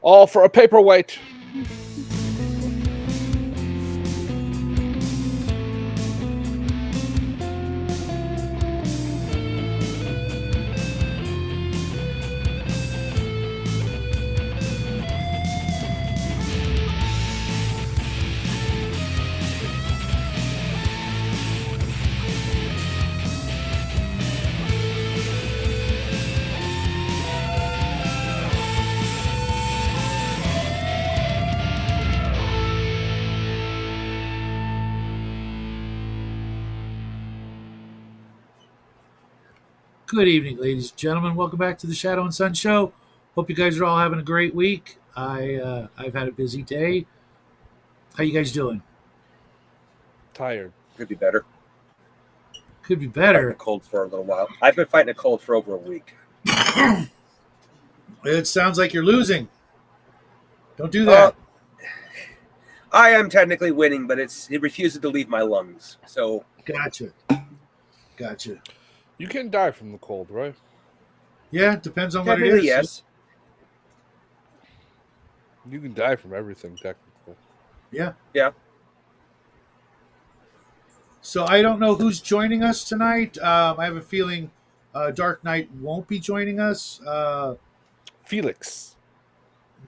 All for a paperweight. Good evening, ladies and gentlemen. Welcome back to the Shadow and Sun Show. Hope you guys are all having a great week. I've had a busy day. How you guys doing? Tired. Could be better. Could be Fighting better. a cold for a little while. I've been fighting a cold for over a week. It sounds like you're losing. Don't do that. I am technically winning, but it refuses to leave my lungs. So Gotcha. You can die from the cold, right? Yeah, it depends on what it technically, is. yes. You can die from everything, technically. Yeah. Yeah. So I don't know who's joining us tonight. I have a feeling Dark Knight won't be joining us. Felix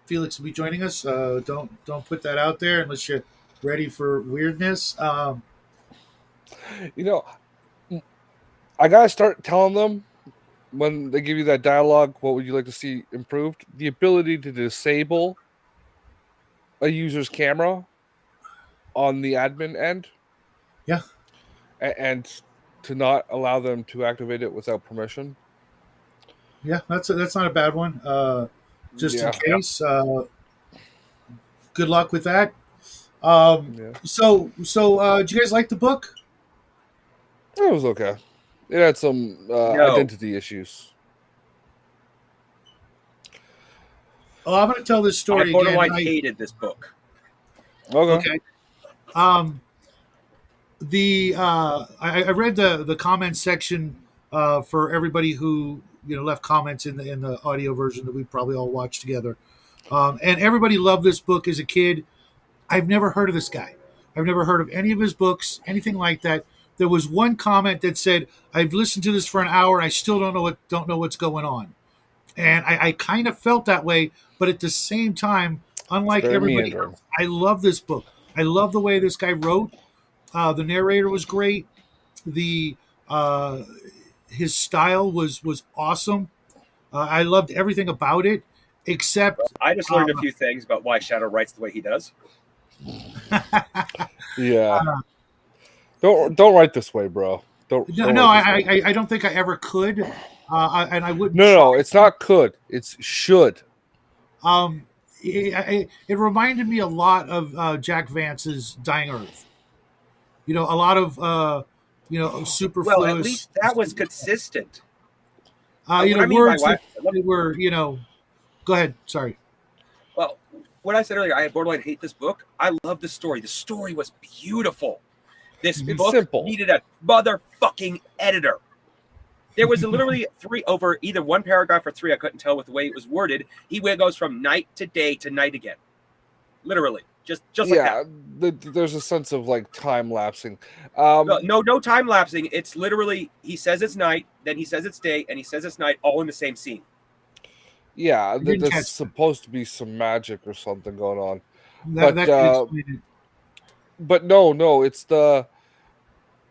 Felix will be joining us. Don't put that out there unless you're ready for weirdness. You know, I gotta start telling them when they give you that dialogue, what would you like to see improved? The ability to disable a user's camera on the admin end. Yeah. And to not allow them to activate it without permission. Yeah, that's not a bad one. Just in case. Good luck with that. So did you guys like the book? It was okay. It had some identity issues. Oh, I'm going to tell this story I borderline again. hated this book. Okay. I read the comment section for everybody who left comments in the audio version that we probably all watched together, and everybody loved this book as a kid. I've never heard of this guy. I've never heard of any of his books, anything like that. There was one comment that said, "I've listened to this for an hour and I still don't know what's going on," and I kind of felt that way. But at the same time, unlike everybody else, I love this book. I love the way this guy wrote. The narrator was great. The his style was awesome. I loved everything about it, except I just learned a few things about why Shadow writes the way he does. Yeah. Don't write this way, bro. I don't think I ever could, and I wouldn't. No, it's not could. It's should. It reminded me a lot of Jack Vance's Dying Earth. A lot of superfluous. Well, at least that was consistent. Words that were Go ahead. Sorry. Well, what I said earlier, I borderline hate this book. I love the story. The story was beautiful. This book needed a motherfucking editor. There was literally over either one paragraph or three. I couldn't tell with the way it was worded. He goes from night to day to night again. Literally. Just like that. There's a sense of like time lapsing. No time lapsing. It's literally he says it's night, then he says it's day, and he says it's night, all in the same scene. Yeah, there's supposed to be some magic or something going on. But no, it's the.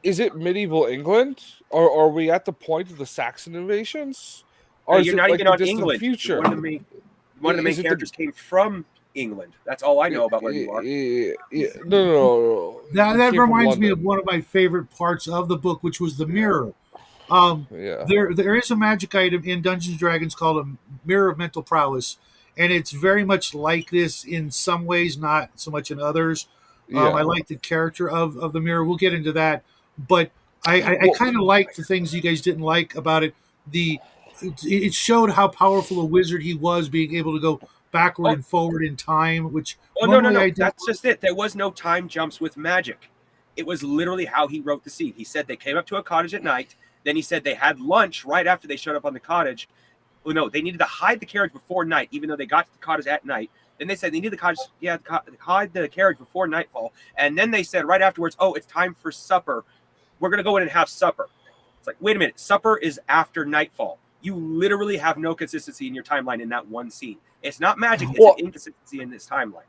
Is it medieval England, or are we at the point of the Saxon invasions? Or you're not even on England. Future? One of the main characters came from England. That's all I know about where you are. No. That reminds me of one of my favorite parts of the book, which was the mirror. There is a magic item in Dungeons & Dragons called a Mirror of Mental Prowess, and it's very much like this in some ways, not so much in others. I like the character of the mirror. We'll get into that. But I kind of like the things you guys didn't like about it. It showed how powerful a wizard he was, being able to go backward and forward in time. Which no. That's just it. There was no time jumps with magic. It was literally how he wrote the scene. He said they came up to a cottage at night. Then he said they had lunch right after they showed up on the cottage. well, no, they needed to hide the carriage before night, even though they got to the cottage at night. Then they said they needed hide the carriage before nightfall. And then they said right afterwards, oh, it's time for supper. We're going to go in and have supper. It's like, wait a minute, supper is after nightfall. You literally have no consistency in your timeline in that one scene. It's not magic, it's an inconsistency in this timeline.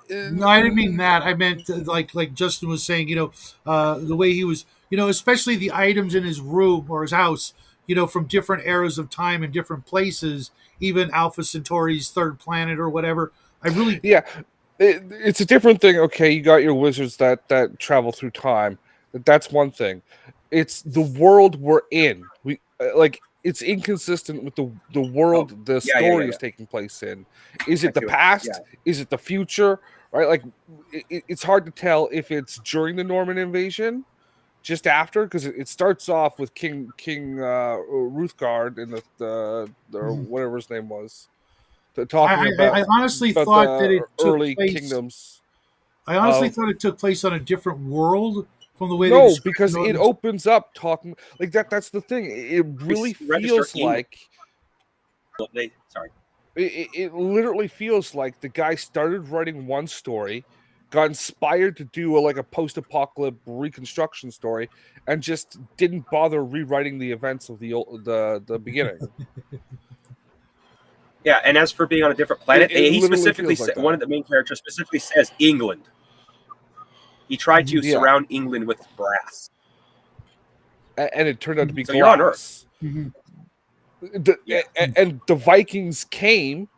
No, I didn't mean that. I meant like Justin was saying, the way he was, especially the items in his room or his house, from different eras of time and different places, even Alpha Centauri's third planet or whatever. It's a different thing. Okay, you got your wizards that travel through time. That's one thing. It's the world we're in. We it's inconsistent with the world the story is taking place in. Is it the past? Yeah. Is it the future? Right? Like it's hard to tell if it's during the Norman invasion, just after, because it starts off with King Ruthgard and the whatever his name was. Talking about I honestly thought that it took early place, kingdoms. I honestly thought it took place on a different world from the way. No, because it opens up talking like that. That's the thing. It really feels like. It literally feels like the guy started writing one story, got inspired to do a post-apocalyptic reconstruction story, and just didn't bother rewriting the events of the beginning. Yeah, and as for being on a different planet, he specifically said, one of the main characters specifically says England. He tried to surround England with brass, and it turned out to be so glass. You're on Earth. And the Vikings came,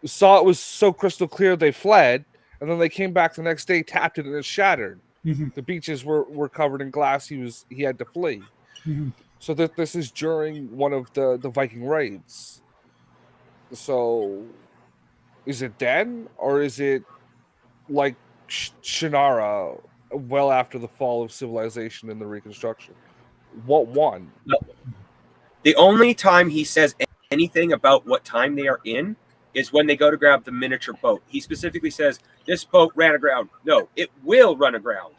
saw it was so crystal clear, they fled, and then they came back the next day, tapped it, and it shattered. The beaches were covered in glass. He had to flee. So that this is during one of the Viking raids. So, is it then, or is it like Shannara, well after the fall of civilization and the reconstruction? What one? No. The only time he says anything about what time they are in is when they go to grab the miniature boat. He specifically says, this boat ran aground. No, it will run aground.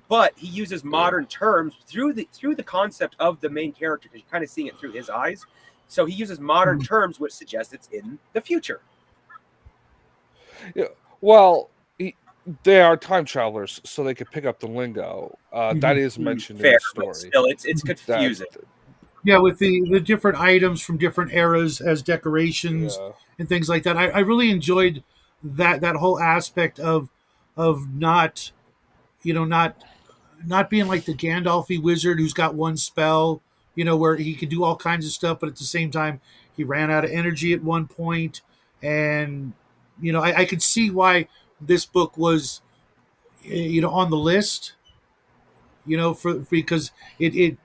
But he uses modern terms through the concept of the main character, because you're kind of seeing it through his eyes. So he uses modern terms, which suggests it's in the future. Yeah, well, they are time travelers, so they could pick up the lingo. That is mentioned in the story. But still, it's confusing. Yeah, with the different items from different eras as decorations and things like that. I really enjoyed that whole aspect of not being like the Gandalf-y wizard who's got one spell, where he could do all kinds of stuff, but at the same time he ran out of energy at one point. And I could see why this book was on the list, because it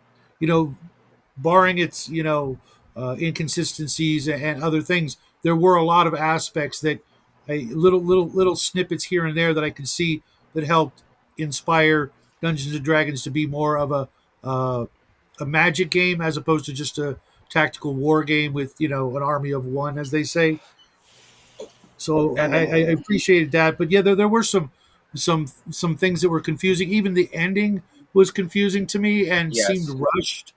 barring its inconsistencies and other things, there were a lot of aspects that little snippets here and there that I could see that helped inspire Dungeons and Dragons to be more of a magic game as opposed to just a tactical war game with an army of one, as they say. So I appreciated that, but yeah, there were some things that were confusing. Even the ending was confusing to me and seemed rushed.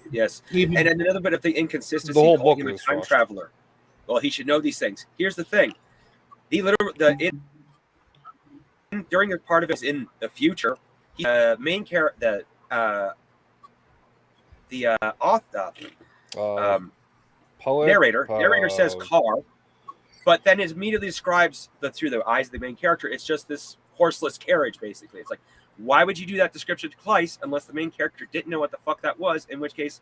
Yes, and another bit of the inconsistency. The whole book is time traveler. Well, he should know these things. Here's the thing: he literally during a part of it is in the future. Main character, the author, narrator says car, but then it immediately describes through the eyes of the main character. It's just this horseless carriage, basically. It's like, why would you do that description twice unless the main character didn't know what the fuck that was? In which case,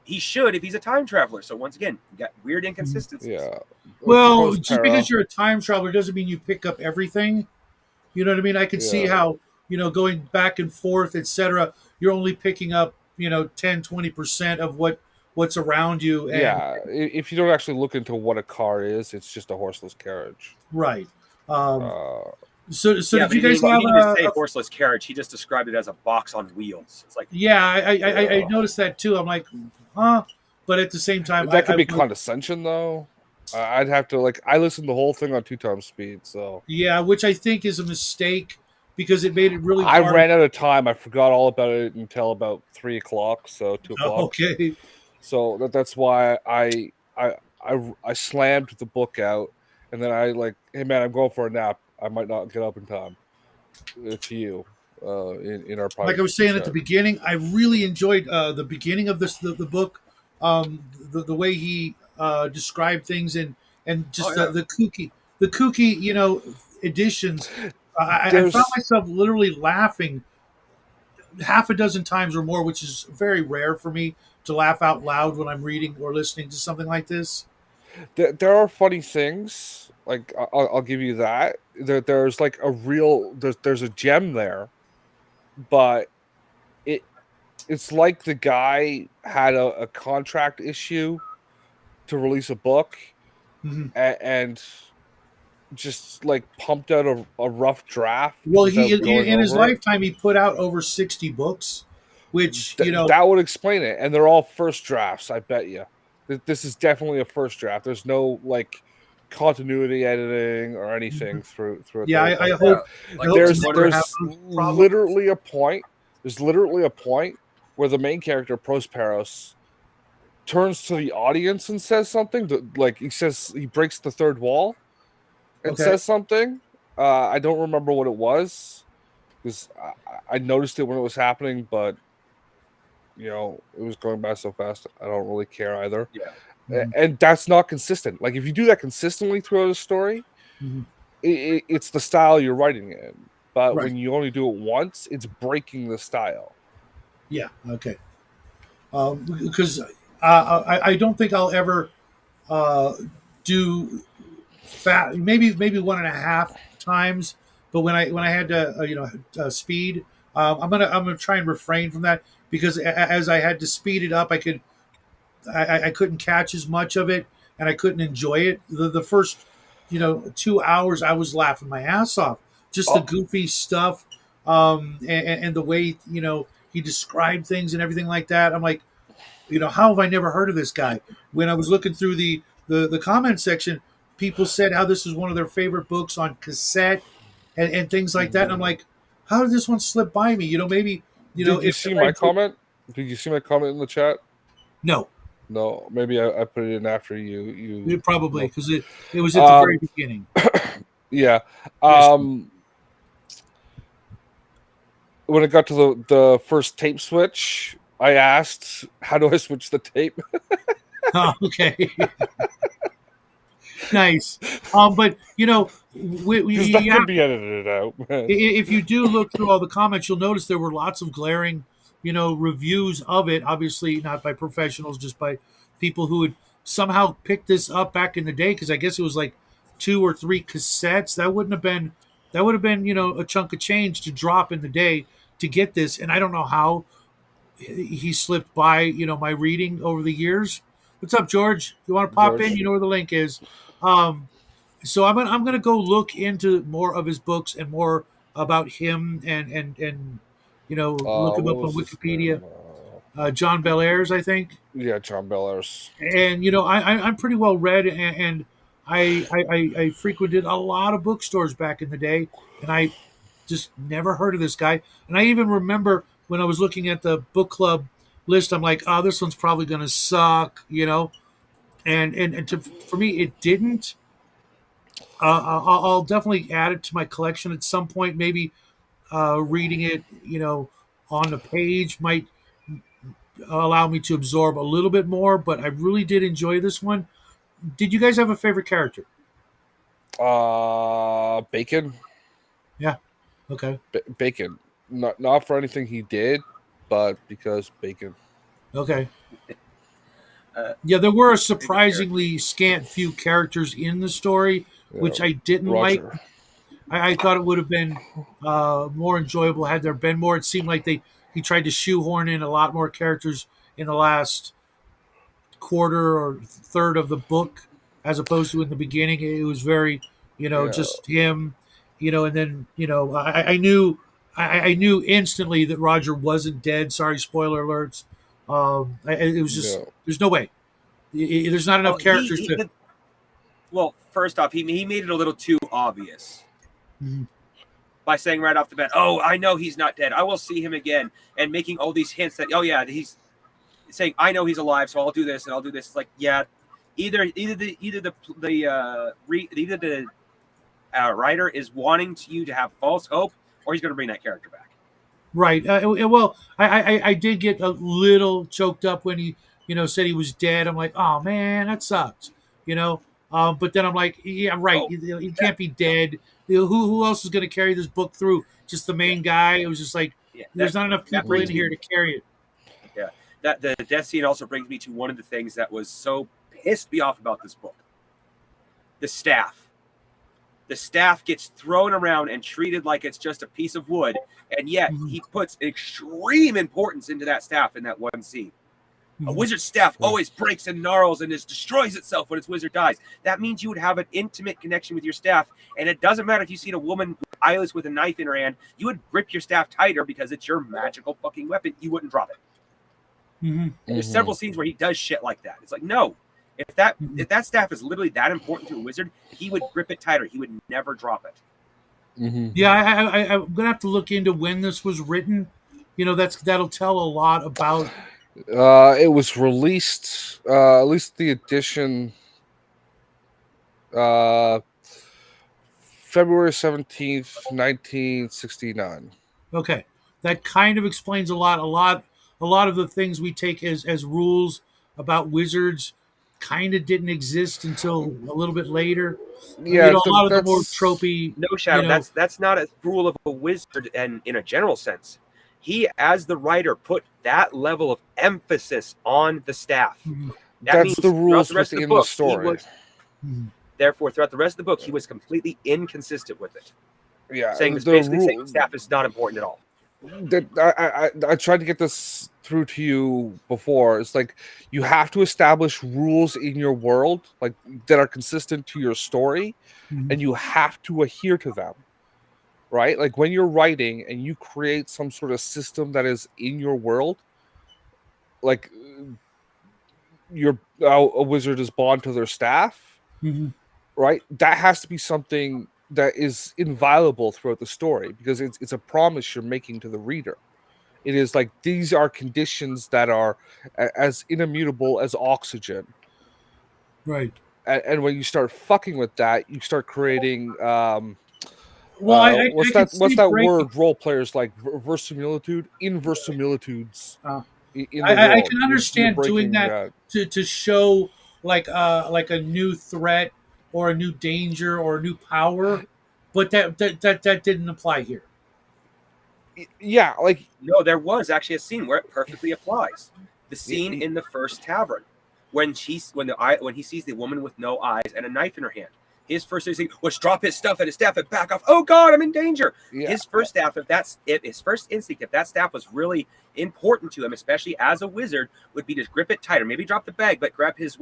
he should if he's a time traveler. So once again, you got weird inconsistencies. Yeah. Well, just because you're a time traveler doesn't mean you pick up everything. You know what I mean? I can see how, going back and forth, etc., you're only picking up, 10-20% of what's around you. And, if you don't actually look into what a car is, it's just a horseless carriage. Right. So did you guys have he didn't say horseless carriage? He just described it as a box on wheels. It's like, I noticed that too. I'm like, huh? But at the same time, that could be condescension, though. I'd have to I listened to the whole thing on 2 times speed. So which I think is a mistake because it made it really. I ran out of time. I forgot all about it until about 3 o'clock. So 2 o'clock. Okay. So that's why I slammed the book out, and then I like, hey man, I'm going for a nap. I might not get up in time. To you, in our Like private I was saying at the chat. beginning, I really enjoyed the beginning of the book, the way he described things, and just the kooky additions. I found There's myself literally laughing half a dozen times or more, which is very rare for me to laugh out loud when I'm reading or listening to something like this. there are funny things. Like I'll give you that. There's like a real there's a gem there, but it it's like the guy had a contract issue to release a book, Hmm. and just like pumped out a rough draft Well, he without going in his over it. lifetime he put out over 60 books, which That would explain it, and they're all first drafts. I bet you. This is definitely a first draft. There's no like continuity editing or anything through it yeah. there. I, But I hope I Like hope to this there's one. never have there's those problems. literally a point. There's literally a point where the main character Prosperos turns to the audience and says something. Like he breaks the third wall and Okay. says something. I don't remember what it was because I noticed it when it was happening, but it was going by so fast. I don't really care either. Yeah. Mhm. And that's not consistent. Like if you do that consistently throughout a story, Mhm. it's the style you're writing in. But Right. when you only do it once, it's breaking the style. Yeah. Okay. Because I don't think I'll ever uh, do fat. Maybe one and a half times. But when I had to speed, I'm gonna try and refrain from that because as I had to speed it up, I couldn't catch as much of it and I couldn't enjoy it. The first 2 hours I was laughing my ass off. Just the Oh, goofy stuff, and the way he described things and everything like that. I'm like, how have I never heard of this guy? When I was looking through the comment section, people said how this is one of their favorite books on cassette and things like that. And I'm like, how did this one slip by me? Maybe did you if see I my comment? Did you see my comment in the chat? no, No, maybe I put it in after you. probably No. because it was at the very Um, beginning. yeah. Yes. When it got to the first tape switch, I asked, "How do I switch the tape?" Oh, okay. Nice. But Because that can be edited out. if you do look through all the comments, you'll notice there were lots of glaring, reviews of it. Obviously, not by professionals, just by people who had somehow picked this up back in the day. Because I guess it was like 2 or 3 cassettes. That would have been a chunk of change to drop in the day to get this. And I don't know how he slipped by my reading over the years. What's up, George? You want to pop in? You George, know where the link is. Um, so I'm gonna go look into more of his books and more about him and look him what up on was his Wikipedia. name? John Bellairs, I think, Yeah, John Bellairs. and I'm pretty well read, and I frequented a lot of bookstores back in the day, and I just never heard of this guy. And I even remember when I was looking at the book club list, I'm like, oh, this one's probably gonna suck, for me it didn't. I'll definitely add it to my collection at some point. Maybe reading it, on the page might allow me to absorb a little bit more. But I really did enjoy this one. Did you guys have a favorite character? Bacon. Yeah. Okay. Bacon. Not for anything he did, but because Bacon. Okay. Uh, Yeah, there were a favorite character. surprisingly scant few characters in the story, Yeah, which I didn't like. Roger. I thought it would have been more enjoyable had there been more. It seemed like he tried to shoehorn in a lot more characters in the last quarter or third of the book as opposed to in the beginning. It was very, Yeah, just him, and then I knew instantly that Roger wasn't dead. Sorry, spoiler alerts. It was just yeah. there's no way. There's not enough Oh, characters to. well, first off, he made it a little too obvious Mhm. by saying right off the bat, "Oh, I know he's not dead. I will see him again," and making all these hints that, "Oh yeah, he's saying, "I know he's alive, so I'll do this and I'll do this." It's like, yeah, either the writer is wanting you to have false hope, or he's going to bring that character back. Right. Well, I did get a little choked up when he, said he was dead. I'm like, oh man, that sucks. But then I'm like, yeah, right. He can't be dead. Who else is going to carry this book through? Just the main guy. It was just like, there's not enough people in here to carry it. Yeah. That the death scene also brings me to one of the things that was so pissed me off about this book. The staff. The staff gets thrown around and treated like it's just a piece of wood, and yet he puts extreme importance into that staff in that one scene. A wizard's staff always breaks and gnarls and destroys itself when its wizard dies. That means you would have an intimate connection with your staff, and it doesn't matter if you see a woman eyeless with a knife in her hand, you would grip your staff tighter because it's your magical fucking weapon. You wouldn't drop it. And there's several scenes where he does shit like that. It's like, no. If that staff is literally that important to a wizard, he would grip it tighter. He would never drop it. Yeah, I'm gonna have to look into when this was written. That'll tell a lot about. It was released, at least the edition, February 17th, 1969. Okay, that kind of explains a lot. A lot of the things we take as rules about wizards kind of didn't exist until a little bit later. Yeah, a lot of the more tropey. No, Shadow. That's not a rule of a wizard, and in a general sense, he, as the writer, put that level of emphasis on the staff. That's the rules within the story. Therefore, throughout the rest of the book, he was completely inconsistent with it. Yeah, saying staff is not important at all. I tried to get this through to you before. It's like you have to establish rules in your world, like that are consistent to your story, and you have to adhere to them. Right? Like when you're writing and you create some sort of system that is in your world, like a wizard is bond to their staff, right? That has to be something that is inviolable throughout the story because it's a promise you're making to the reader. It is like these are conditions that are as inimmutable as oxygen. Right. And when you start fucking with that, you start creating what's that word role players like verisimilitude, inversimilitudes. I can understand doing that to show like a new threat or a new danger or a new power, but that didn't apply here. Yeah, like no, there was actually a scene where it perfectly applies. The scene in the first tavern when he sees the woman with no eyes and a knife in her hand. His first instinct was drop his stuff and his staff and back off. Oh God, I'm in danger. Yeah. His first instinct, if that staff was really important to him, especially as a wizard, would be to grip it tighter. Maybe drop the bag, but grab his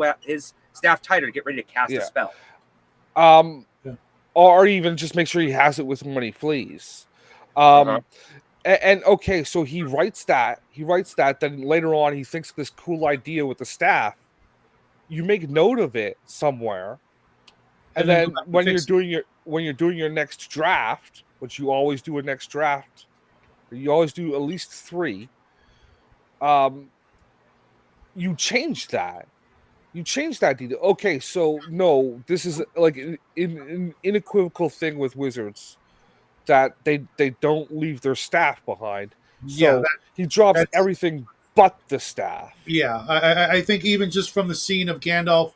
staff tighter to get ready to cast a spell. Or even just make sure he has it with him when he flees. And okay, so he writes that. Then later on, he thinks of this cool idea with the staff. You make note of it somewhere. And then when you're doing your next draft, which you always do a next draft, you always do at least 3. You change that. Detail. Okay, so no, this is like an unequivocal thing with wizards that they don't leave their staff behind. So he drops everything but the staff. Yeah, I think even just from the scene of Gandalf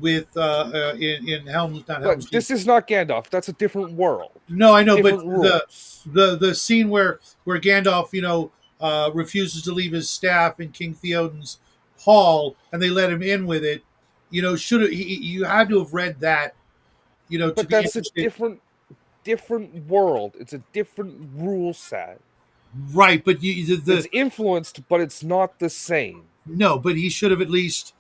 with in Helm's not Helm's Deep. This is not Gandalf. That's a different world. No, I know, different but the scene where Gandalf, refuses to leave his staff in King Theoden's hall, and they let him in with it. You had to have read that. But that's a different world. It's a different rule set. Right, but it's influenced, but it's not the same. No, but he should have at least,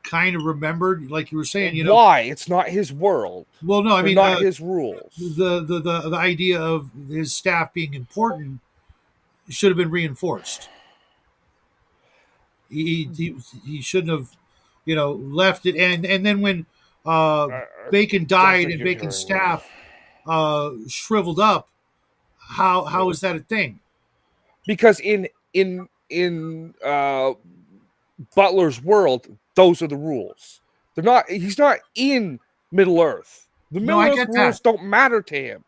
kind of remembered, like you were saying, why it's not his world. Well, no, I mean not his rules. The idea of his staff being important should have been reinforced. He shouldn't have, left it. And then when Bacon died and Bacon's staff shriveled up, how is that a thing? Because in Butler's world, those are the rules. They're not. He's not in Middle Earth. The No, Middle I Earth get rules that. don't matter to him.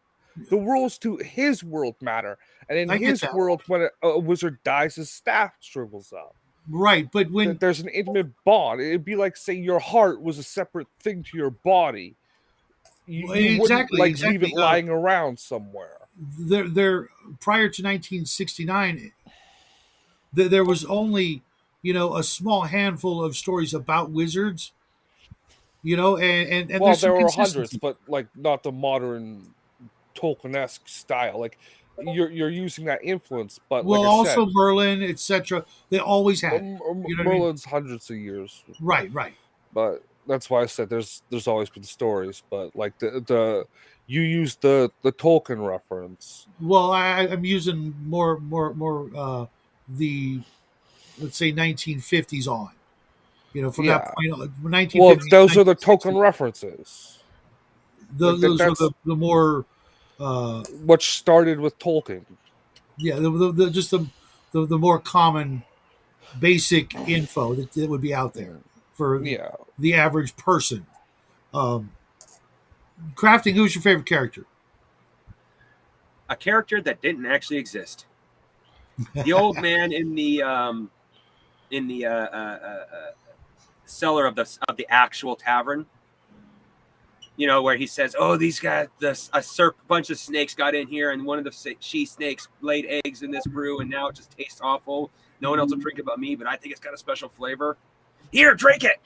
The rules to his world matter, and in I get his that. world, when a wizard dies, his staff shrivels up. Right, but when There's an intimate bond. It'd be like saying your heart was a separate thing to your body. You wouldn't exactly, like leave it exactly, lying around somewhere. there prior to 1969, there was only a small handful of stories about wizards, and Well, there's some there were hundreds, consistency. but like not the modern Tolkien-esque style. Like you're using that influence, but like Well, I also said, Merlin, etc. They always had it. You know what I mean? Merlin's hundreds of years, Right, right. but that's why I said there's always been stories. But like the you use the Tolkien reference. Well, I'm using more the let's say 1950s on. From that Yeah. point on, Well, 1950s, those are the 1960s. Tolkien references. Like Those were that's the more uh, what started with Tolkien. yeah, just the more common basic info that would be out there for Yeah. the average person. Um, Crafting, who's your favorite character? A character that didn't actually exist. The old man in the cellar of the actual tavern. Where he says, "Oh, these guys, bunch of snakes got in here, and one of the she snakes laid eggs in this brew, and now it just tastes awful. No one else will drink it but me, but I think it's got a special flavor. Here, drink it."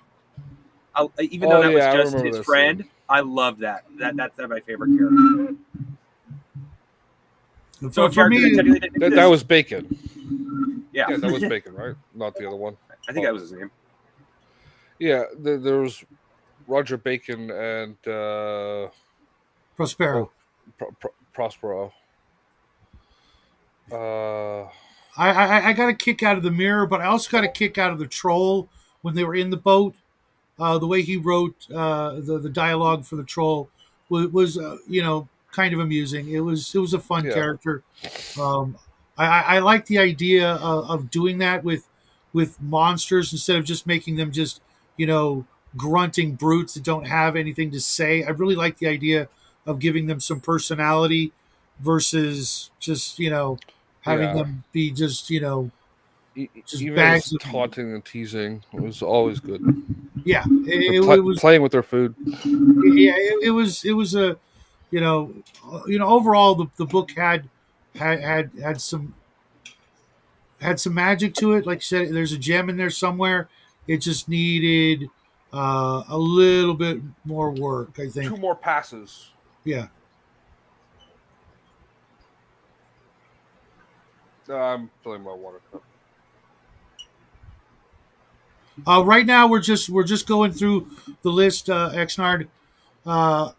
Even though that was I just remember his this friend, scene. I love that. That's my favorite character. So For me, That was Bacon. yeah, Yeah, that was Bacon, right? Not the other one. I think that was his name. Yeah, there was Roger Bacon and Prospero. Prospero. I got a kick out of the mirror, but I also got a kick out of the troll when they were in the boat. The way he wrote the dialogue for the troll was kind of amusing. It was a fun Yeah. character. I like the idea of doing that with monsters instead of just making them just grunting brutes that don't have anything to say. I really like the idea of giving them some personality versus just having Yeah. them be just just Even his bags of taunting and teasing was always good. yeah. Or It was playing with their food. yeah. It was a overall the book had some magic to it. Like you said, there's a gem in there somewhere. It just needed a little bit more work, I think. 2 more passes. Yeah. I'm filling my water cup. Right now we're just going through the list, Exnard, of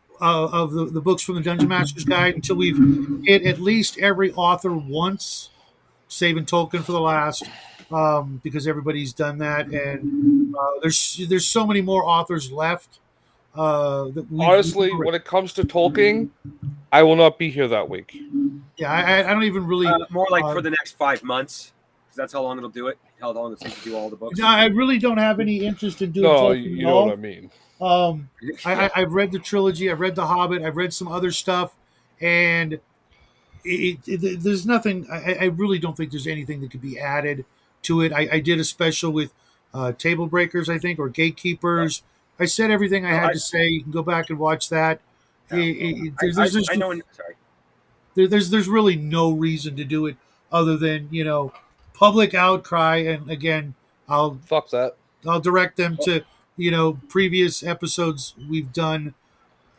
the books from the Dungeon Master's Guide until we've hit at least every author once, saving Tolkien for the last, because everybody's done that, and there's so many more authors left. Honestly, when it comes to Tolkien, I will not be here that week. Yeah, I don't even really more like for the next 5 months, because that's how long it'll do it. How long it'll take to do all the books. No, I really don't have any interest in doing No, Tolkien you at know all. what I mean. I've read the trilogy. I've read The Hobbit. I've read some other stuff, and there's nothing. I really don't think there's anything that could be added to it. I did a special with Table Breakers, I think, or Gatekeepers. I said everything I had to say. You can go back and watch that. I know. Sorry. There's really no reason to do it other than public outcry, and again, Fuck that. I'll direct them to previous episodes we've done.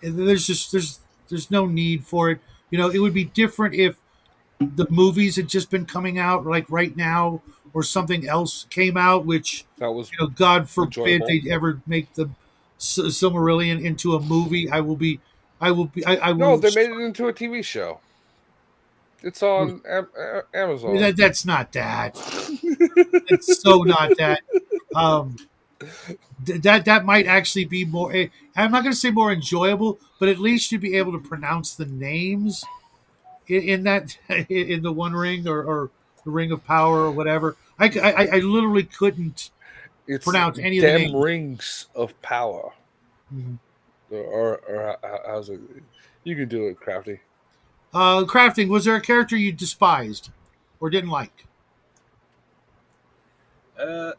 And there's no need for it. It would be different if the movies had just been coming out like right now, or something else came out, which That was God forbid enjoyable. they'd ever make the Silmarillion into a movie. I will No, they made it into a TV show. It's on Amazon. That's not that. It's so not that. That might actually be more. I'm not going to say more enjoyable, but at least you'd be able to pronounce the names in that in the One Ring or the Ring of Power or whatever. I literally couldn't It's pronounce any of the them names. rings of power. Mhm. Or how's it? You can do it, Crafty. Crafting, was there a character you despised or didn't like? I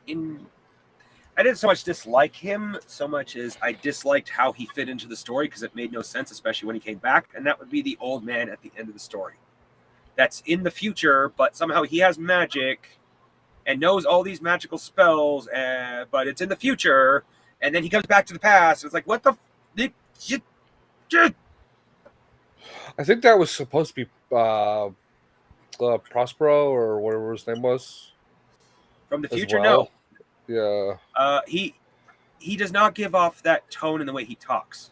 didn't so much dislike him so much as I disliked how he fit into the story because it made no sense, especially when he came back. And that would be the old man at the end of the story. That's in the future, but somehow he has magic and knows all these magical spells, but it's in the future. And then he comes back to the past. It's like, what the? I think that was supposed to be Prospero or whatever his name was. From the future, well. No. Yeah. He does not give off that tone in the way he talks.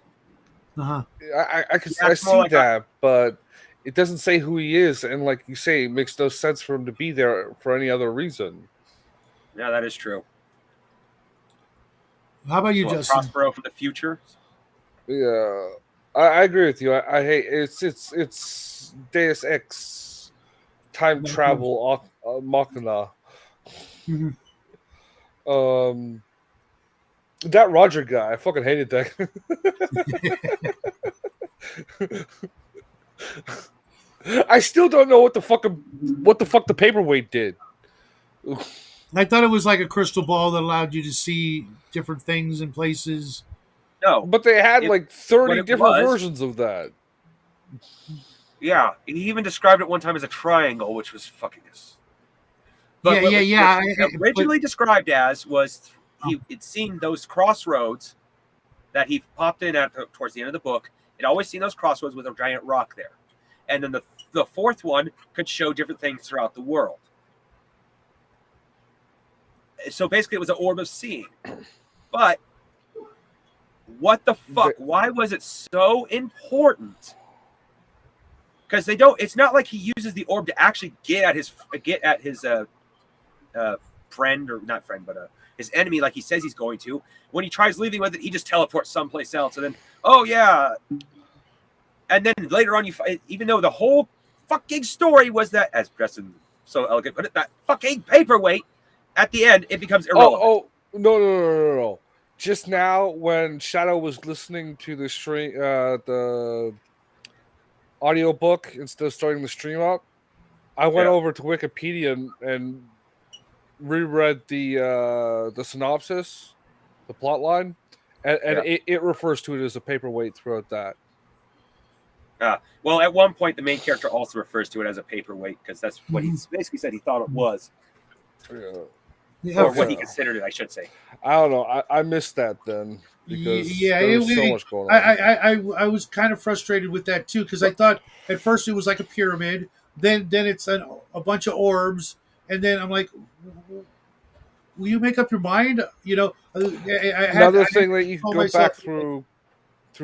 Uh-huh. I see like that, but it doesn't say who he is, and like you say, it makes no sense for him to be there for any other reason. Yeah, that is true. How about you, Justin? Prospero from the future. Yeah, I agree with you. I hate it's Deus Ex time travel machina. Mm-hmm. That Roger guy, I fucking hated that. I still don't know what the fuck the paperweight did. I thought it was like a crystal ball that allowed you to see different things and places. No, but they had like 30 different versions of that. Yeah, he even described it one time as a triangle, which was fucking us. But yeah. Originally described as was it's seen those crossroads that he popped in at towards the end of the book. It always seen those crossroads with a giant rock there, and then the fourth one could show different things throughout the world. So basically, it was an orb of seeing. But what the fuck? Why was it so important? Because they don't. It's not like he uses the orb to actually get at his friend, or not friend, but his enemy, like he says he's going to. When he tries leaving with it, he just teleports someplace else, and then and then later on, even though the whole fucking story was that, as Preston so elegant put it, that fucking paperweight. At the end, it becomes irrelevant. Oh no! Just now, when Shadow was listening to the stream, the audio book instead of starting the stream up, I went over to Wikipedia and reread the synopsis, the plot line, and it refers to it as a paperweight throughout that. Well, at one point, the main character also refers to it as a paperweight because that's what he basically said he thought it was. Or what he considered it, I should say. I don't know. I missed that then because there was so much going on. I was kind of frustrated with that too because I thought at first it was like a pyramid, then it's a bunch of orbs, and then I'm like, will you make up your mind? You know, another thing that you can go back through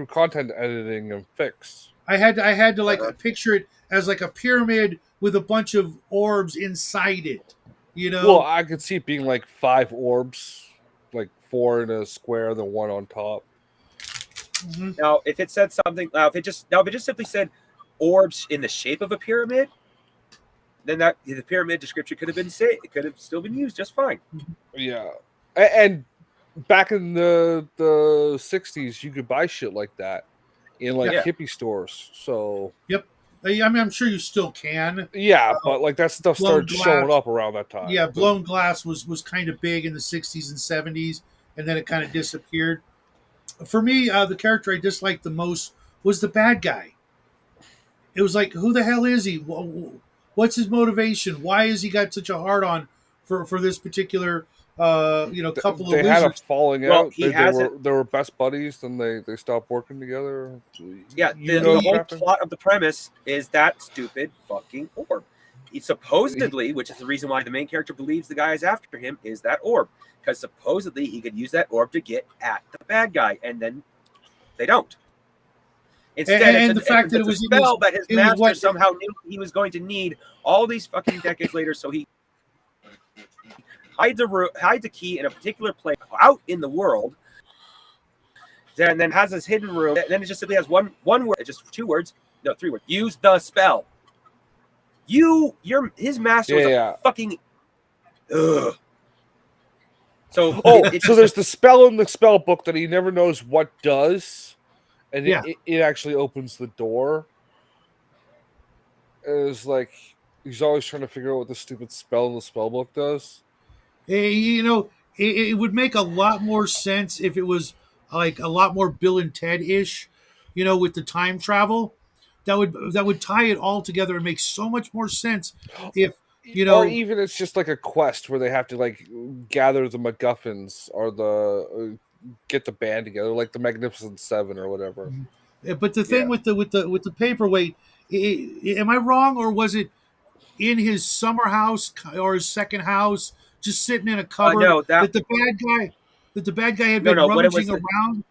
content editing and fix. I had to like picture it as like a pyramid with a bunch of orbs inside it. You know, well, I could see it being like 5 orbs, like 4 in a square, then 1 on top. Mm-hmm. Now, if it said something, if it just simply said orbs in the shape of a pyramid, then the pyramid description could have been it could have still been used just fine. Yeah, and back in the 60s, you could buy shit like that in like hippie stores. So yep. I mean, I'm sure you still can. Yeah, but like that stuff started showing up around that time. Yeah, blown glass was kind of big in the 60s and 70s, and then it kind of disappeared. For me, the character I disliked the most was the bad guy. It was like, who the hell is he? What's his motivation? Why has he got such a hard-on for this particular couple of They had a falling out. Well, they were best buddies, then they stopped working together. Yeah, the whole plot of the premise is that stupid fucking orb. He supposedly, which is the reason why the main character believes the guy is after him, is that orb. Because supposedly he could use that orb to get at the bad guy, and then they don't. Instead, the fact that it was a spell that his master somehow knew he was going to need all these fucking decades later, so he hides a key in a particular place out in the world, and then has this hidden room. And then it just simply has one word, just 2 words, no, 3 words. Use the spell. His master was a fucking Ugh. So so there's the spell in the spell book that he never knows what does, and it actually opens the door. And it's like he's always trying to figure out what the stupid spell in the spell book does. You know, it would make a lot more sense if it was like a lot more Bill and Ted ish, you know, with the time travel. That would tie it all together and make so much more sense if you know, or even it's just like a quest where they have to like gather the MacGuffins or the get the band together, like the Magnificent Seven or whatever. But the thing with the paperweight, am I wrong, or was it in his summer house or his second house, just sitting in a cupboard no, that the bad guy had been rummaging around?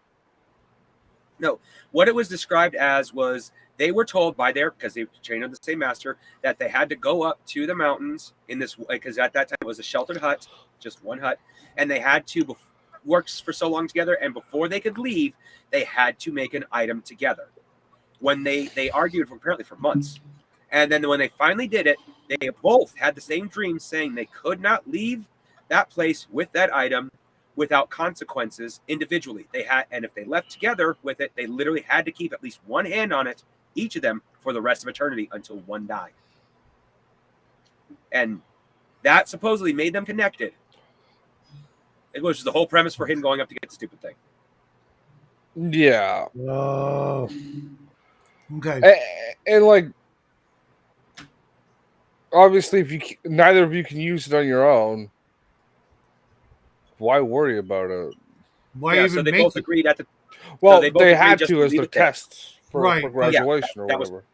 No, what it was described as was they were told by because they trained under the same master, that they had to go up to the mountains in this, because at that time it was a sheltered hut, just one hut, and they had to work for so long together, and before they could leave, they had to make an item together. When they argued apparently for months, and then when they finally did it, they both had the same dream, saying they could not leave that place with that item without consequences individually. They had, and if they left together with it, they literally had to keep at least one hand on it, each of them, for the rest of eternity until one died. And that supposedly made them connected. It was the whole premise for him going up to get the stupid thing. Yeah. Oh. Okay. And like, obviously, if neither of you can use it on your own, why worry about it? Why even so they make both it? agreed at the. Well, they had to as their tests for graduation or whatever.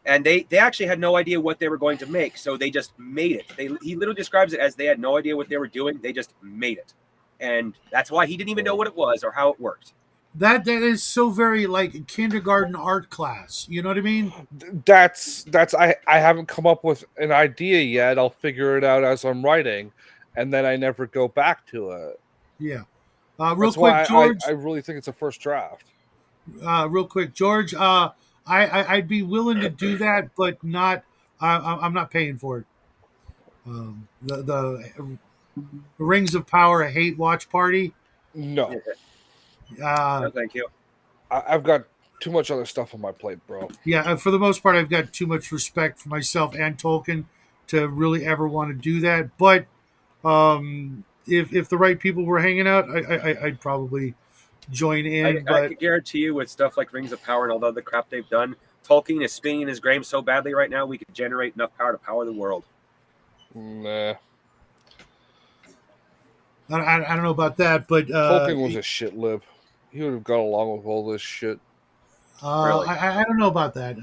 And they actually had no idea what they were going to make, so they just made it. He literally describes it as they had no idea what they were doing. They just made it, and that's why he didn't even know what it was or how it worked. That is so very like a kindergarten art class. You know what I mean? That's I haven't come up with an idea yet. I'll figure it out as I'm writing, and then I never go back to it. Yeah. Real quick, George. I really think it's a first draft. Real quick, George. I'd be willing to do that, but not. I'm not paying for it. The Rings of Power Hate Watch Party. No. No, thank you. I've got too much other stuff on my plate, bro. Yeah, for the most part, I've got too much respect for myself and Tolkien to really ever want to do that. But if the right people were hanging out, I'd probably join in. I can guarantee you, with stuff like Rings of Power and all the other crap they've done, Tolkien is spinning his grave so badly right now, we could generate enough power to power the world. Nah. I don't know about that, but Tolkien was a shit lib. He would have gone along with all this shit. Really? I don't know about that.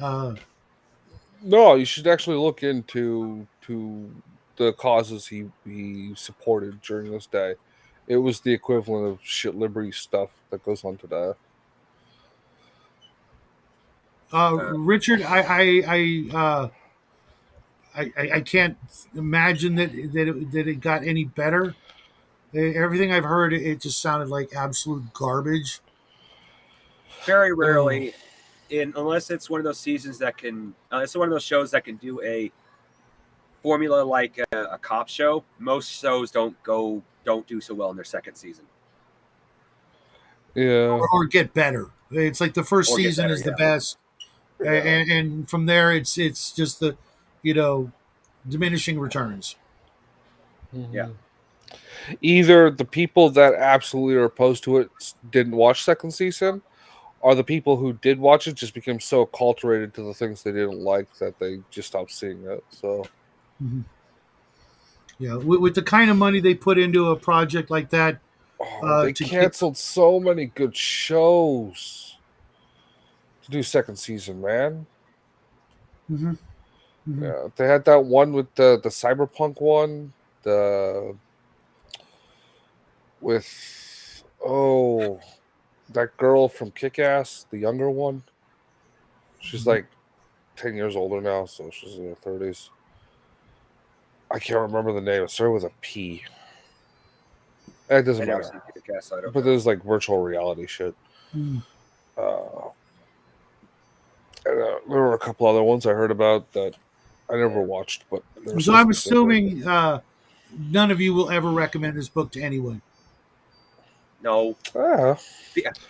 No, you should actually look into the causes he supported during this day. It was the equivalent of shit liberty stuff that goes on today. Richard, I can't imagine that it got any better. Everything I've heard, it just sounded like absolute garbage. Very rarely, unless it's one of those seasons that can, it's one of those shows that can do a formula like a cop show. Most shows don't do so well in their second season. Yeah, or get better. It's like the first season is the best, and from there it's just the diminishing returns. Yeah. Either the people that absolutely are opposed to it didn't watch second season, or the people who did watch it just became so acculturated to the things they didn't like that they just stopped seeing it. So, yeah, with the kind of money they put into a project like that, they canceled so many good shows to do second season, man. Yeah, they had that one with the cyberpunk one, with that girl from Kick-Ass, the younger one. She's like 10 years older now, so she's in her 30s. I can't remember the name. It started with a P. It doesn't matter. But there's like virtual reality shit. And, there were a couple other ones I heard about that I never watched. But so I'm assuming none of you will ever recommend this book to anyone. No. Yeah.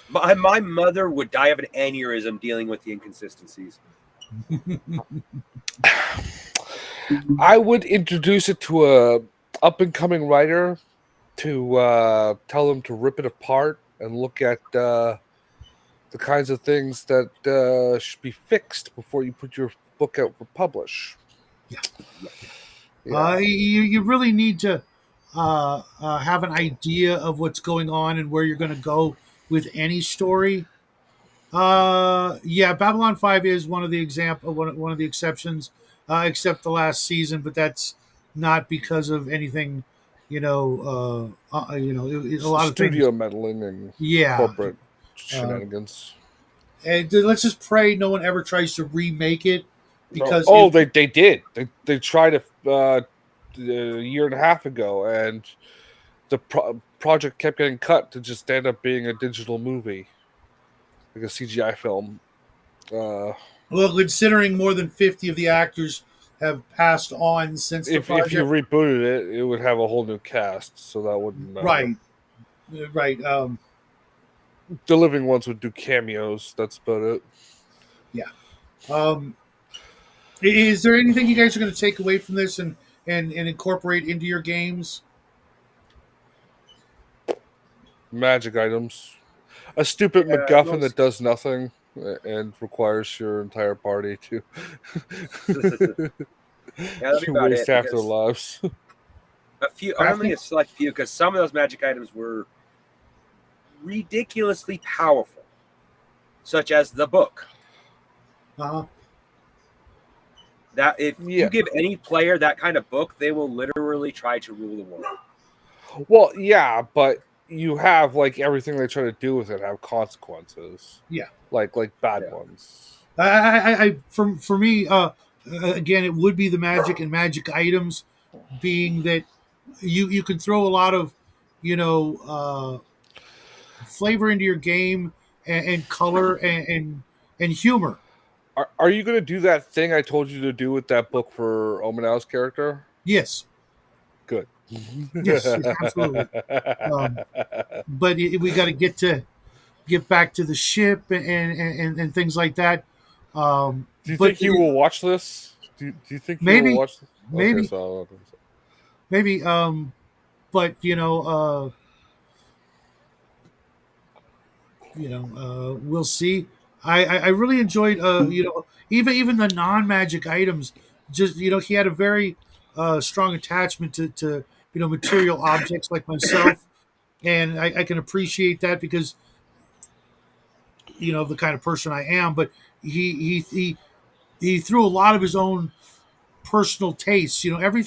My mother would die of an aneurysm dealing with the inconsistencies. I would introduce it to a up and coming writer to tell them to rip it apart and look at the kinds of things that should be fixed before you put your book out for publish. Yeah. Yeah. You really need to have an idea of what's going on and where you're going to go with any story. Yeah, Babylon 5 is one of the one of the exceptions, except the last season, but that's not because of anything, a lot of things. Studio meddling and Yeah. corporate shenanigans. And let's just pray no one ever tries to remake it, because they did. They tried a year and a half ago, and the project kept getting cut to just end up being a digital movie, like a CGI film. well, considering more than 50 of the actors have passed on since the project. If you rebooted it, it would have a whole new cast, so that wouldn't matter. Right. The living ones would do cameos. That's about it. Yeah. Is there anything you guys are going to take away from this and incorporate into your games? Magic items. A stupid MacGuffin that does nothing and requires your entire party to waste half their lives. A few, only a select few, because some of those magic items were ridiculously powerful, such as the book. That if you give any player that kind of book, they will literally try to rule the world. Well, yeah, but you have like everything they try to do with it have consequences. Yeah, like bad ones. For me, again, it would be the magic and magic items, being that you can throw a lot of flavor into your game and color and humor. Are you going to do that thing I told you to do with that book for Omanow's character? Yes. Good. Yes, absolutely. But we got to get back to the ship and things like that. Do you think he will watch this? Do you think he will watch this? Maybe. Okay, so maybe. But we'll see. I really enjoyed even the non-magic items. Just he had a very strong attachment to material objects like myself, and I can appreciate that because the kind of person I am. But he threw a lot of his own personal tastes. Every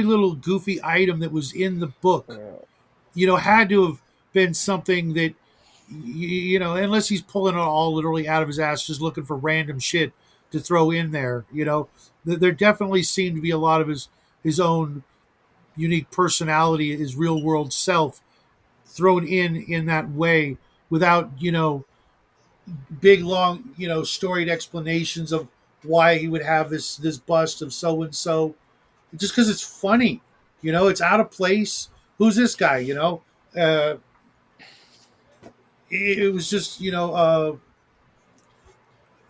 little goofy item that was in the book, had to have been something that unless he's pulling it all literally out of his ass, just looking for random shit to throw in there. There definitely seemed to be a lot of his own unique personality, his real world self, thrown in that way without big long storied explanations of why he would have this bust of so and so, just because it's funny. It's out of place. Who's this guy? It was just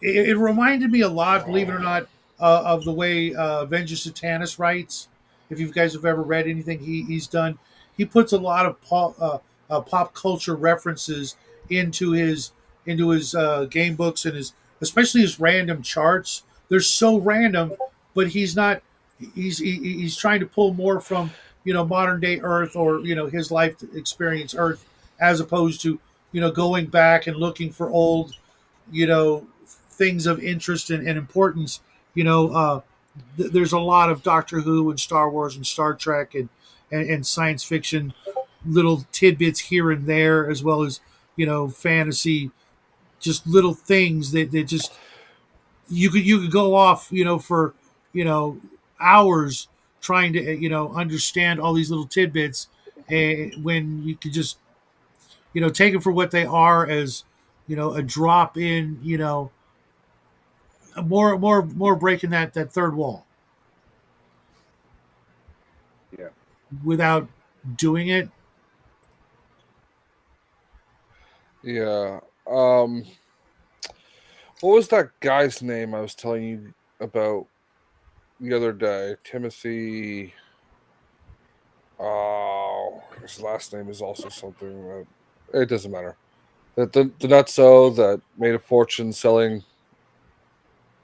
it reminded me a lot, believe it or not, of the way Avengers Satanis writes. If you guys have ever read anything he's done, he puts a lot of pop culture references into his game books and especially his random charts. They're so random, but he's not. He's trying to pull more from modern day Earth, or his life experience Earth, as opposed to going back and looking for old things of interest and importance. There's a lot of Doctor Who and Star Wars and Star Trek and science fiction little tidbits here and there, as well as fantasy, just little things that just you could go off for hours trying to understand all these little tidbits, when you could just take them for what they are, as a drop in, more breaking that third wall. Yeah. without doing it. Yeah. What was that guy's name I was telling you about the other day? Timothy. Oh, his last name is also something that it doesn't matter. The nutso that made a fortune selling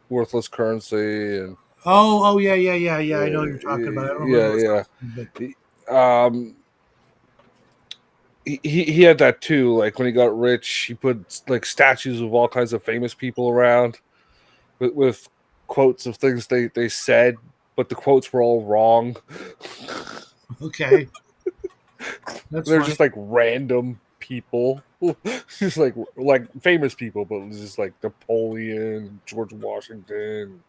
worthless currency and Oh, yeah. I know what you're talking about. I don't remember his yeah, last name, yeah. He had that too. Like when he got rich, he put like statues of all kinds of famous people around with quotes of things they said, but the quotes were all wrong. but okay, that's They're funny. just like random people, just like famous people, but it was just like Napoleon, George Washington,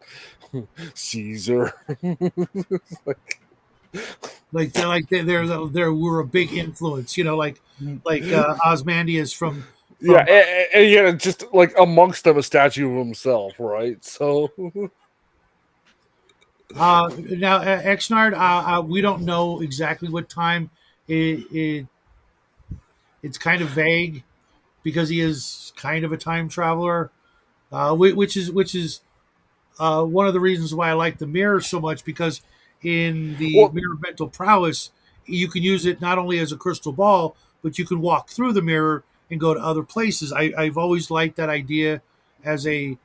Caesar. Like, They're were a big influence, like Osmandius yeah, from and he had just like amongst them a statue of himself, right? So now Exnard. We don't know exactly what time. It it's kind of vague because he is kind of a time traveler, which is one of the reasons why I like the mirror so much, because in the well, mirror of mental prowess, you can use it not only as a crystal ball, but you can walk through the mirror and go to other places. I've always liked that idea as a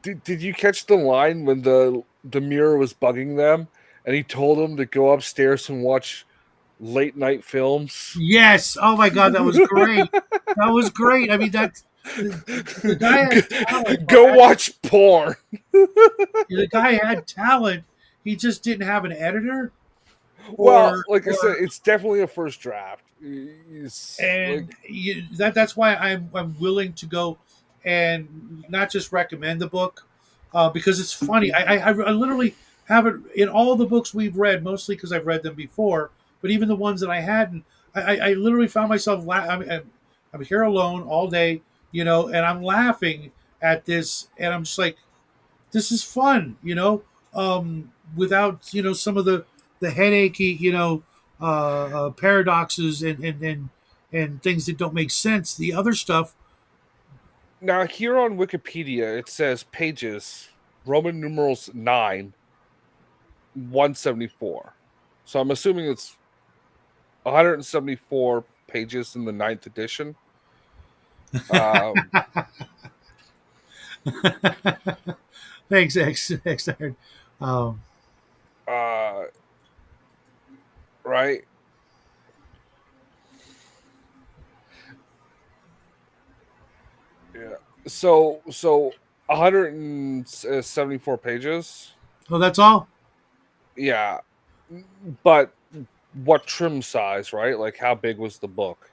did you catch the line when the mirror was bugging them, and he told them to go upstairs and watch late night films? yes. Oh my god, that was great. That was great. I mean, the guy had talent. Go watch porn. The guy had talent. He just didn't have an editor, Well, or like I said, or it's definitely a first draft. It's like that's why I'm willing to go and not just recommend the book, because it's funny. I literally have it in all the books we've read, mostly because I've read them before, but even the ones that I hadn't, I literally found myself I'm here alone all day, and I'm laughing at this, and I'm just like, this is fun, without some of the headachy, paradoxes and things that don't make sense. The other stuff, now here on Wikipedia it says pages Roman numerals 9 174. So I'm assuming it's 174 pages in the ninth edition. Um, thanks, X. Um, uh, right? Yeah. So 174 pages. oh, that's all. Yeah, but what trim size, right? Like how big was the book?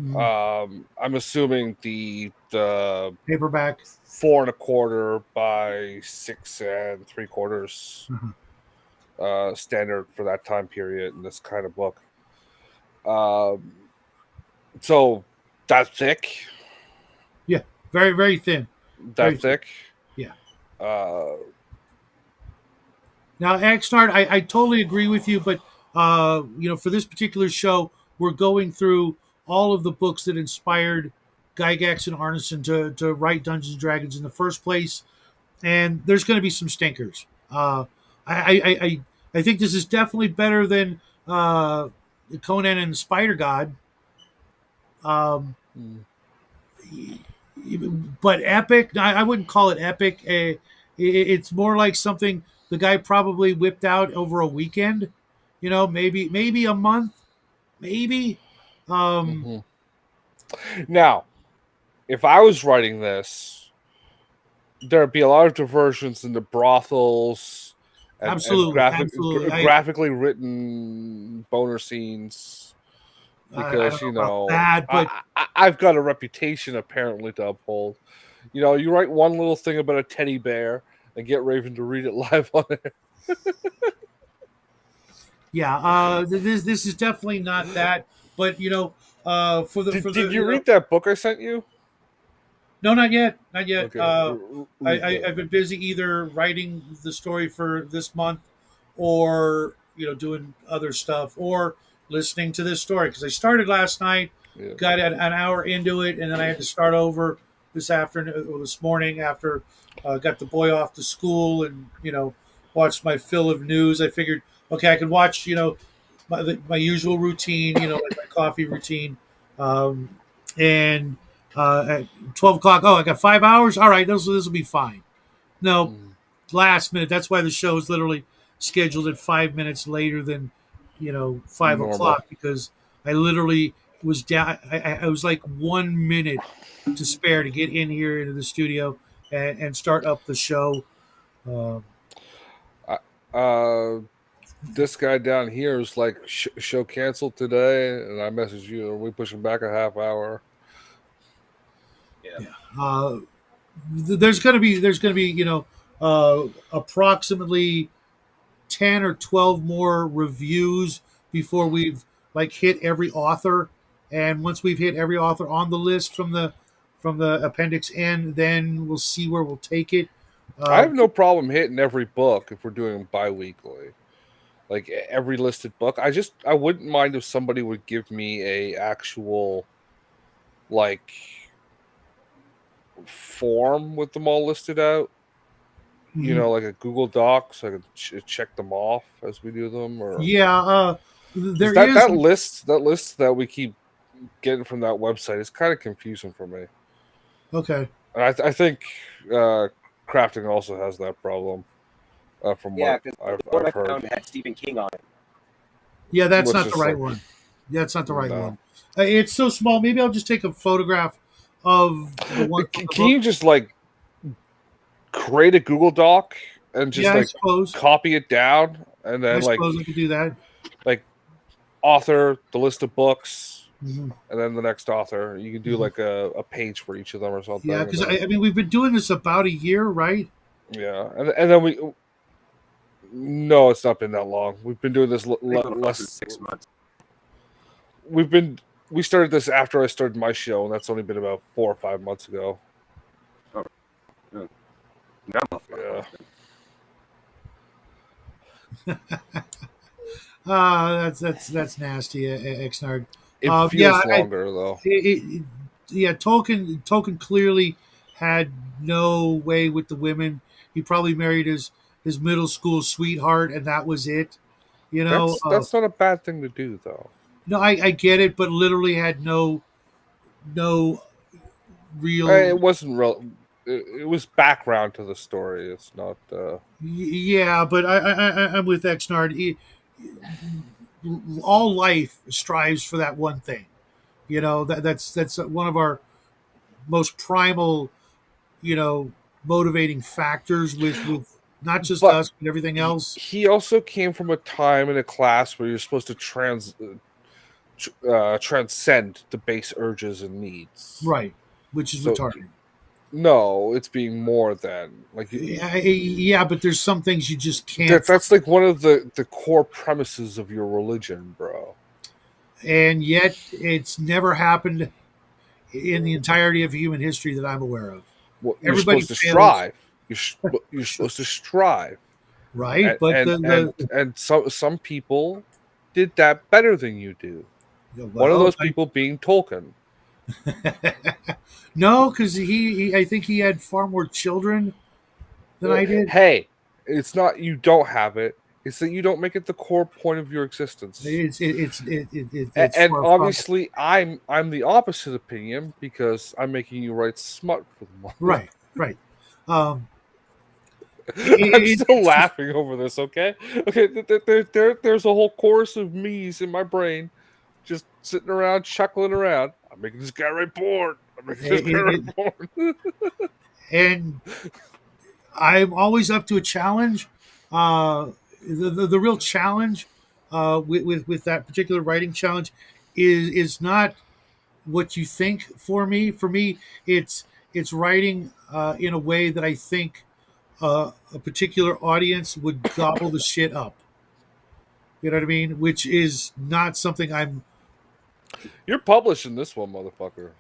Mm, I'm assuming the paperback. 4 1/4 by 6 3/4 Uh-huh. standard for that time period in this kind of book. Um, so that thick, Yeah, very very thin, very that thin. thick. Yeah. Uh, Now, Xnard, I totally agree with you, but for this particular show, we're going through all of the books that inspired Gygax and Arneson to write Dungeons and Dragons in the first place, and there's going to be some stinkers. I think this is definitely better than Conan and the Spider God. Um, but epic, I wouldn't call it epic. It's more like something the guy probably whipped out over a weekend. Maybe a month, maybe. Um, mhm. Now, if I was writing this, there'd be a lot of diversions into brothels and absolutely. graphically written boner scenes I because don't know about that, but I've got a reputation apparently to uphold. You write one little thing about a teddy bear and get Raven to read it live on it. yeah, this is definitely not that. But for the Did you read that book I sent you? no, not yet, not yet. Okay, read that. I've been busy either writing the story for this month or doing other stuff or listening to this story, because I started last night, got an hour into it, and then I had to start over this afternoon or this morning after got the boy off to school, and watched my fill of news. I figured, okay, I could watch my usual routine, like my coffee routine, um, and at 12 o'clock, oh, I got 5 hours. All right, this will be fine. No, last minute. That's why the show is literally scheduled at 5 minutes later than 5 o'clock, because I literally was down. I was like 1 minute to spare to get in here into the studio and start up the show. This guy down here is like, show canceled today, and I messaged you, and we pushing back a half hour. Yeah. There's gonna be approximately 10 or 12 more reviews before we've hit every author, and once we've hit every author on the list from the appendix N, then we'll see where we'll take it. I have no problem hitting every book if we're doing them bi-weekly, like every listed book. I wouldn't mind if somebody would give me a actual form with them all listed out, like a Google Doc, so I can check them off as we do them. Or that list that we keep getting from that website is kind of confusing for me. Okay. And I think crafting also has that problem. From what I've heard, found had Stephen King on it. Yeah, that's not the right one. That's not the right one. It's so small. Maybe I'll just take a photograph of the one. Can you just create a Google Doc and just copy it down, and then I suppose I could do that. Author, the list of books, and then the next author. You can do a page for each of them or something. Yeah, because we've been doing this about a year, right? Yeah, and then no, it's not been that long. We've been doing this less than 6 months. We started this after I started my show, and that's only been about 4 or 5 months ago. Yeah. That's nasty, Exnard. It feels longer though. Tolkien clearly had no way with the women. He probably married his middle school sweetheart, and that was it. That's not a bad thing to do, though. No, I get it, but literally had no real. It wasn't real. It was background to the story. It's not. Yeah, but I'm with Exnard. All life strives for that one thing. That's one of our most primal, motivating factors with not just us, but everything else. He also came from a time in a class where you're supposed to transcend the base urges and needs. Right, which is retarded. No, it's being more than yeah, but there's some things you just can't. That's like one of the core premises of your religion, bro. And yet, it's never happened in the entirety of human history that I'm aware of. Well, you're supposed to strive. You're supposed to strive, right? And some people did that better than you do. One of those people being Tolkien. No, because I think he had far more children than I did. Hey, it's not you don't have it. It's that you don't make it the core point of your existence. It's obviously, I'm the opposite opinion because I'm making you write smut for the moment. Right. I'm still laughing over this. Okay. There's a whole chorus of me's in my brain, just sitting around chuckling around. I'm making this guy write porn. I'm making this guy write porn. And I'm always up to a challenge. The real challenge with that particular writing challenge is not what you think. For me, it's writing in a way that I think a particular audience would gobble the shit up. You know what I mean? Which is not something I'm. You're publishing this one, motherfucker.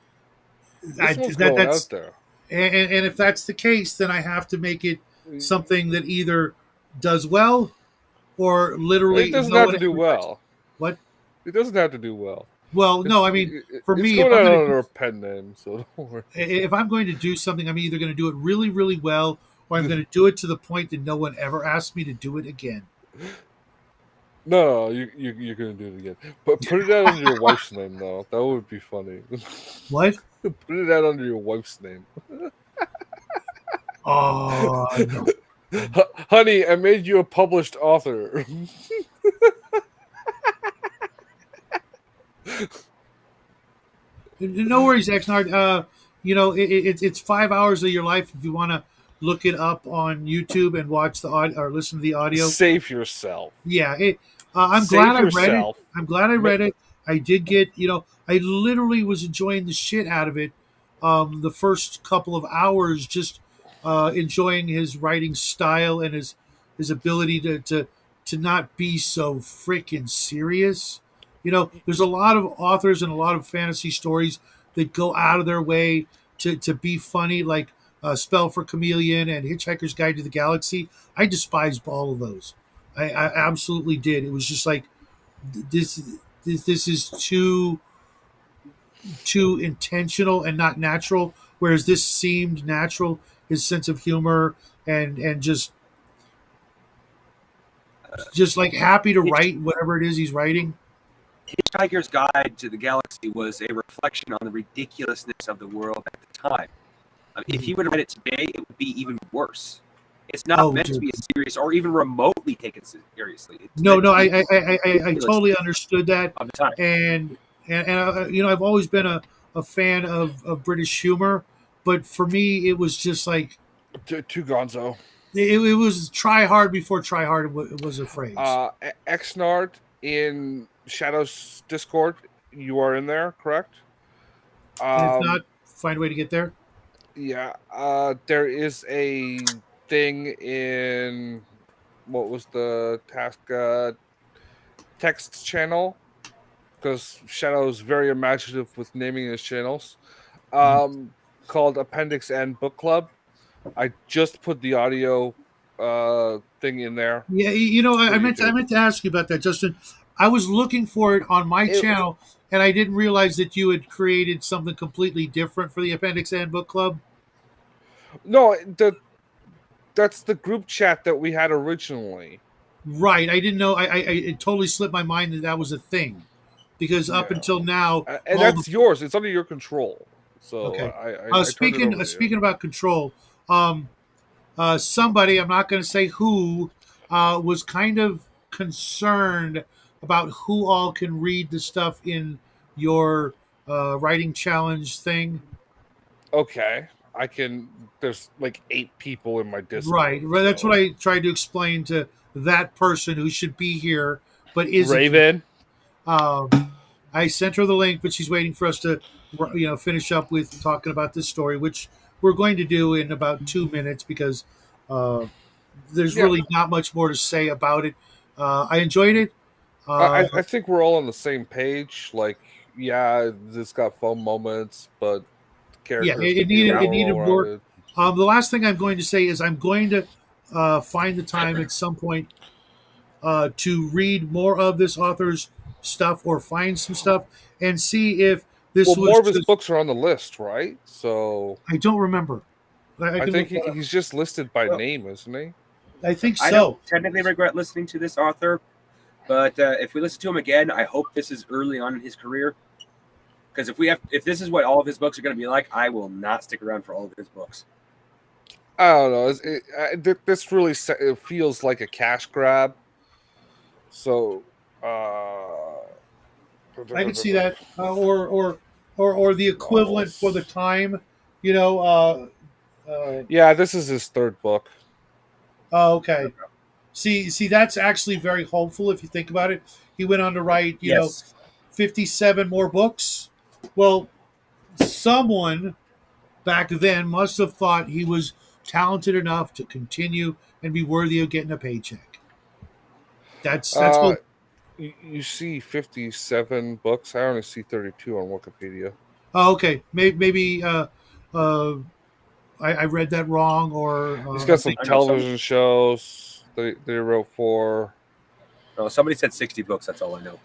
This one's going out there. And if that's the case, then I have to make it something that either does well or literally It doesn't no have one to do ever touched. well. What? It doesn't have to do well. Well, no, I mean, for It's me, going out under a pen name, so don't worry. if I'm going to do something, I'm either going to do it really, really well, or I'm going to do it to the point that no one ever asks me to do it again. No, you're gonna do it again. But put it out under your wife's name, though. That would be funny. What? Put it out under your wife's name. Oh no. Honey, I made you a published author. No worries, Exnard. It's 5 hours of your life if you want to look it up on YouTube and watch the audio or listen to the audio. Save yourself. Yeah, I'm Save glad I read it. yourself. I'm glad I read it. I did get, I literally was enjoying the shit out of it. The first couple of hours, just enjoying his writing style and his ability to not be so freaking serious. There's a lot of authors and a lot of fantasy stories that go out of their way to be funny, like Spell for Chameleon and Hitchhiker's Guide to the Galaxy. I despised all of those. I absolutely did. It was just like this is too intentional and not natural. Whereas this seemed natural. His sense of humor and just like happy to write whatever it is he's writing. Hitchhiker's Guide to the Galaxy was a reflection on the ridiculousness of the world at the time. If he would have read it today, it would be even worse. It's not meant to be serious or even remotely taken seriously. No, I totally understood that. Of the time. And I've always been a fan of British humor, but for me, it was just like too gonzo. It was try hard before try hard was a phrase. Exnard in Shadow's Discord, you are in there, correct? If not, find a way to get there. Yeah, there is a thing in what was the task text channel, because Shadow is very imaginative with naming his channels, called Appendix N Book Club. I just put the audio thing in there. Yeah, I meant to ask you about that, Justin. I was looking for it on my channel, and I didn't realize that you had created something completely different for the Appendix N Book Club. No, that's the group chat that we had originally. Right, I didn't know. It totally slipped my mind that was a thing, because up until now, and that's yours. It's under your control. So okay. Speaking about control, somebody, I'm not going to say who, was kind of concerned about who all can read the stuff in your writing challenge thing. Okay, I can. There's like 8 people in my Discord. Right. That's what I tried to explain to that person who should be here but isn't. Raven. I sent her the link, but she's waiting for us to, finish up with talking about this story, which we're going to do in about 2 minutes because there's really not much more to say about it. I enjoyed it. I think we're all on the same page. Like, this got fun moments, but the characters it needed more. The last thing I'm going to say is I'm going to find the time at some point to read more of this author's stuff or find some stuff and see if this was more of his books are on the list, right? So I don't remember. I think he's just listed by name, isn't he? I think so. I don't technically regret listening to this author, but if we listen to him again, I hope this is early on in his career. Because if this is what all of his books are going to be like, I will not stick around for all of his books. I don't know. This really feels like a cash grab. So I can see that, or the equivalent for the time, this is his 3rd book. Oh, okay. See, that's actually very hopeful if you think about it. He went on to write, 57 more books. Well, someone back then must have thought he was talented enough to continue and be worthy of getting a paycheck. That's what you see 57 books. I only see 32 on Wikipedia. Oh, okay. Maybe I read that wrong, or he's got some television shows they wrote for. Oh, somebody said 60 books. That's all I know.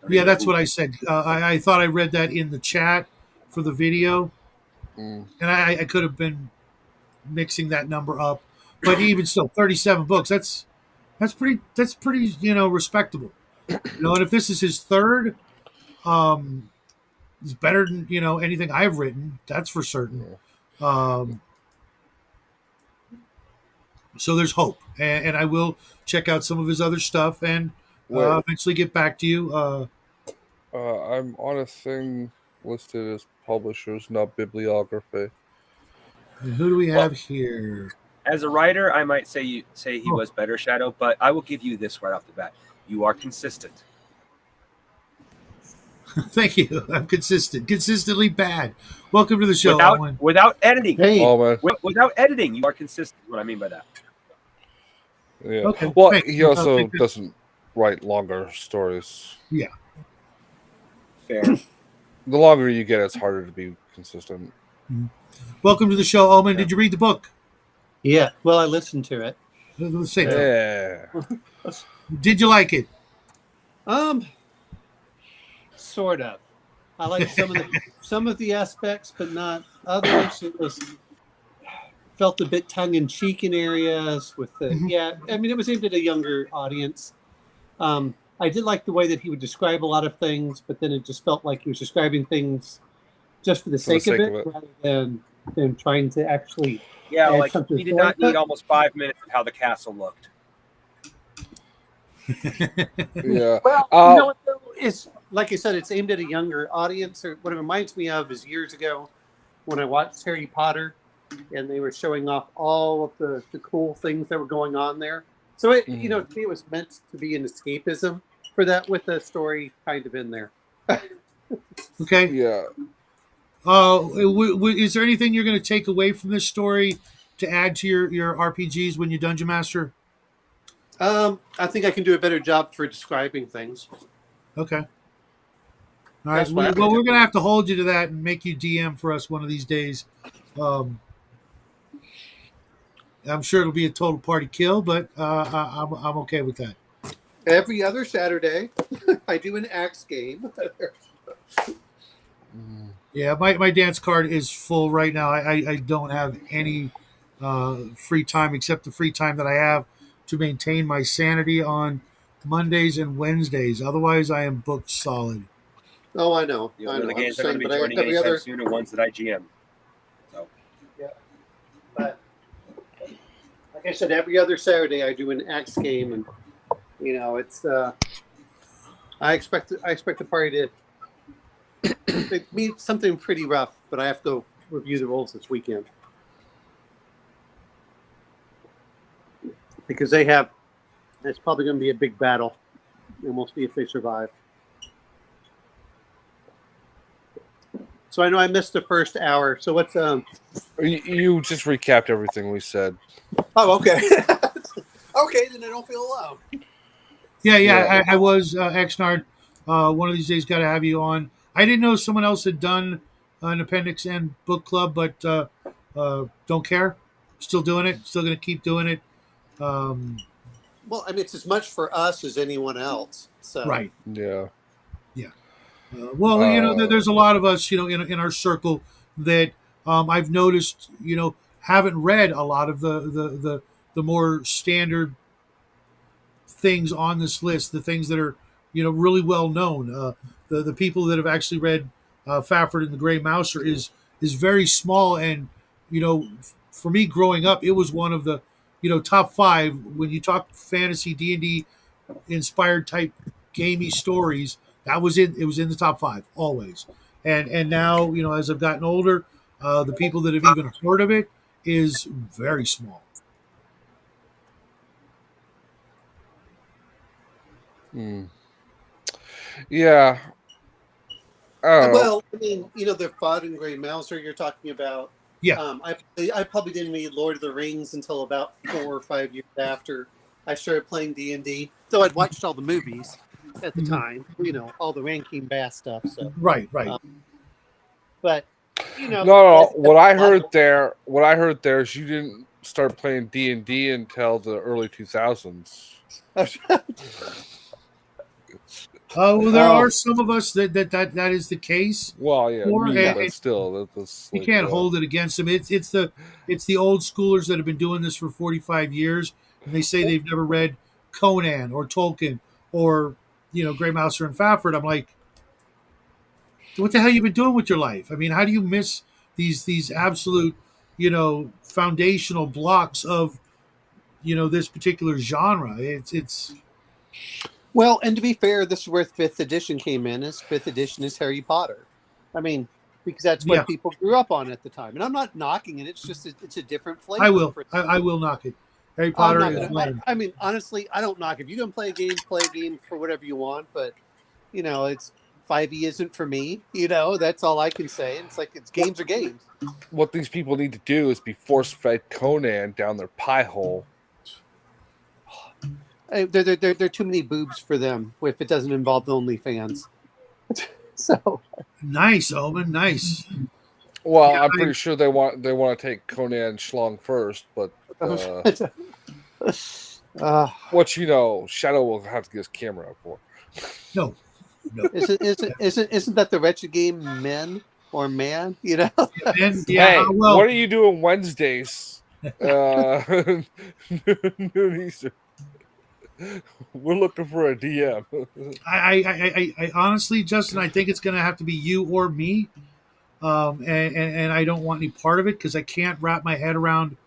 Yeah, that's what I said. I thought I read that in the chat for the video, and I could have been mixing that number up, but even still, 37 books. That's pretty. That's pretty. Respectable. And if this is his third, it's better than anything I've written. That's for certain. So there's hope, and I will check out some of his other stuff and eventually get back to you. I'm on a thing listed as publishers, not bibliography. And who do we have here? As a writer, I might say he was better, Shadow, but I will give you this right off the bat. You are consistent. Thank you. I'm consistent. Consistently bad. Welcome to the show. Without editing. Hey. Without editing, you are consistent. What I mean by that. Yeah. Okay. Well, Thanks. he also doesn't write longer stories. Yeah. Fair. The longer you get, it's harder to be consistent. Mm-hmm. Welcome to the show, Omen. Did you read the book? Yeah. Well, I listened to it. Let's say Yeah. Did you like it? Sort of. I like some of the aspects, but not others. It felt a bit tongue in cheek in areas with the I mean, it was aimed at a younger audience. I did like the way that he would describe a lot of things, but then it just felt like he was describing things just for the sake of it, rather than trying to actually. Yeah, like he did not need almost 5 minutes of how the castle looked. Yeah. Well, you know what though? It's like I said, it's aimed at a younger audience. Or what it reminds me of is years ago when I watched Harry Potter, and they were showing off all of the cool things that were going on there. So it, to me, it was meant to be an escapism for that, with the story kind of in there. Okay. Yeah. Is there anything you're going to take away from this story to add to your RPGs when you Dungeon Master? I think I can do a better job for describing things. Okay. All right. Well, we're going to have to hold you to that and make you DM for us one of these days. I'm sure it'll be a total party kill, but I'm okay with that. Every other Saturday, I do an axe game. Yeah, my dance card is full right now. I don't have any free time except the free time that I have to maintain my sanity on Mondays and Wednesdays. Otherwise, I am booked solid. Oh, I know. I know. The games are going to be joining anytime soon, or ones that I GM. So. Yeah, but like I said, every other Saturday I do an axe game, and it's. I expect the party to be something pretty rough, but I have to review the rules this weekend because it's probably going to be a big battle, and we'll see if they survive. So I know I missed the first hour. So what's You just recapped everything we said. Oh, okay. Okay, then I don't feel alone. Yeah. I was Exnard. One of these days, got to have you on. I didn't know someone else had done an Appendix N book club, but don't care. Still doing it. Still going to keep doing it. Well, I mean, it's as much for us as anyone else. So right. Yeah. There's a lot of us, in our circle that I've noticed, haven't read a lot of the more standard things on this list, the things that are, really well known. The people that have actually read Fafford and the Grey Mouser is very small, and for me growing up, it was one of the top 5 when you talk fantasy D&D inspired type gamey stories. It was in the top 5 always, and now as I've gotten older, the people that have even heard of it is very small. Yeah. Well, I mean, the Fafford and Grey Mouser you're talking about. Yeah. I probably didn't read Lord of the Rings until about 4 or 5 years after I started playing D&D. Though I'd watched all the movies at the time, all the Rankin Bass stuff. So right. But no. What I heard there is you didn't start playing D&D until the early 2000s. Well, there are some of us that is the case. Well, yeah, for, me, and, but still, that's you like, can't hold it against them. It's the old schoolers that have been doing this for 45 years, and they say they've never read Conan or Tolkien or Grey Mouser and Fafford. I'm like, what the hell you been doing with your life? I mean, how do you miss these absolute foundational blocks of this particular genre? It's Well, and to be fair, this is where fifth edition came in. Is fifth edition is Harry Potter. I mean, because that's Yeah. what people grew up on at the time. And I'm not knocking it. It's just it's a different flavor. I will knock it. Harry I'm Potter not is gonna. lame. I mean, honestly, I don't knock. If you're gonna play a game for whatever you want. But it's 5e isn't for me. That's all I can say. It's like games are games. What these people need to do is be force-fed Conan down their pie hole. There are too many boobs for them if it doesn't involve the OnlyFans. So nice, Omen, nice. Well, I'm pretty sure they want to take Conan Schlong first, but what Shadow will have to get his camera up for. No. Isn't that the Wretched Game Men or Man? And, hey, what are you doing Wednesdays? Noon Eastern. We're looking for a DM. I honestly, Justin, I think it's going to have to be you or me, and I don't want any part of it because I can't wrap my head around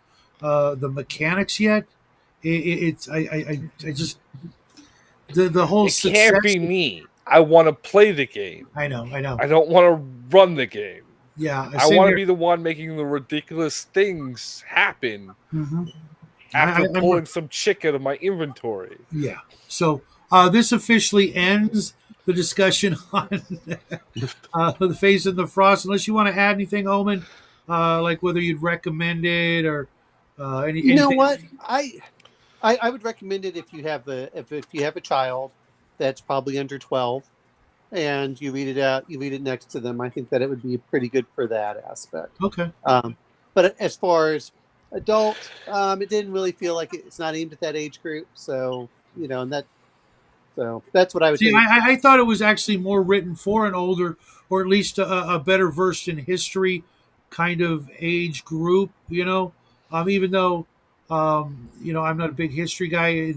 the mechanics yet. I just the whole. It can't be me. I want to play the game. I know. I don't want to run the game. Yeah, I want to be the one making the ridiculous things happen. Mm-hmm. After pulling some chick out of my inventory. Yeah. So this officially ends the discussion on the Face and the Frost. Unless you want to add anything, Omen, like whether you'd recommend it or anything. You know what? I would recommend it if you have a child that's probably under 12, and you read it next to them. I think that it would be pretty good for that aspect. Okay. But as far as adult, it didn't really feel like it's not aimed at that age group. So that's what I would see. say. I thought it was actually more written for an older, or at least a better versed in history kind of age group. Even though I'm not a big history guy.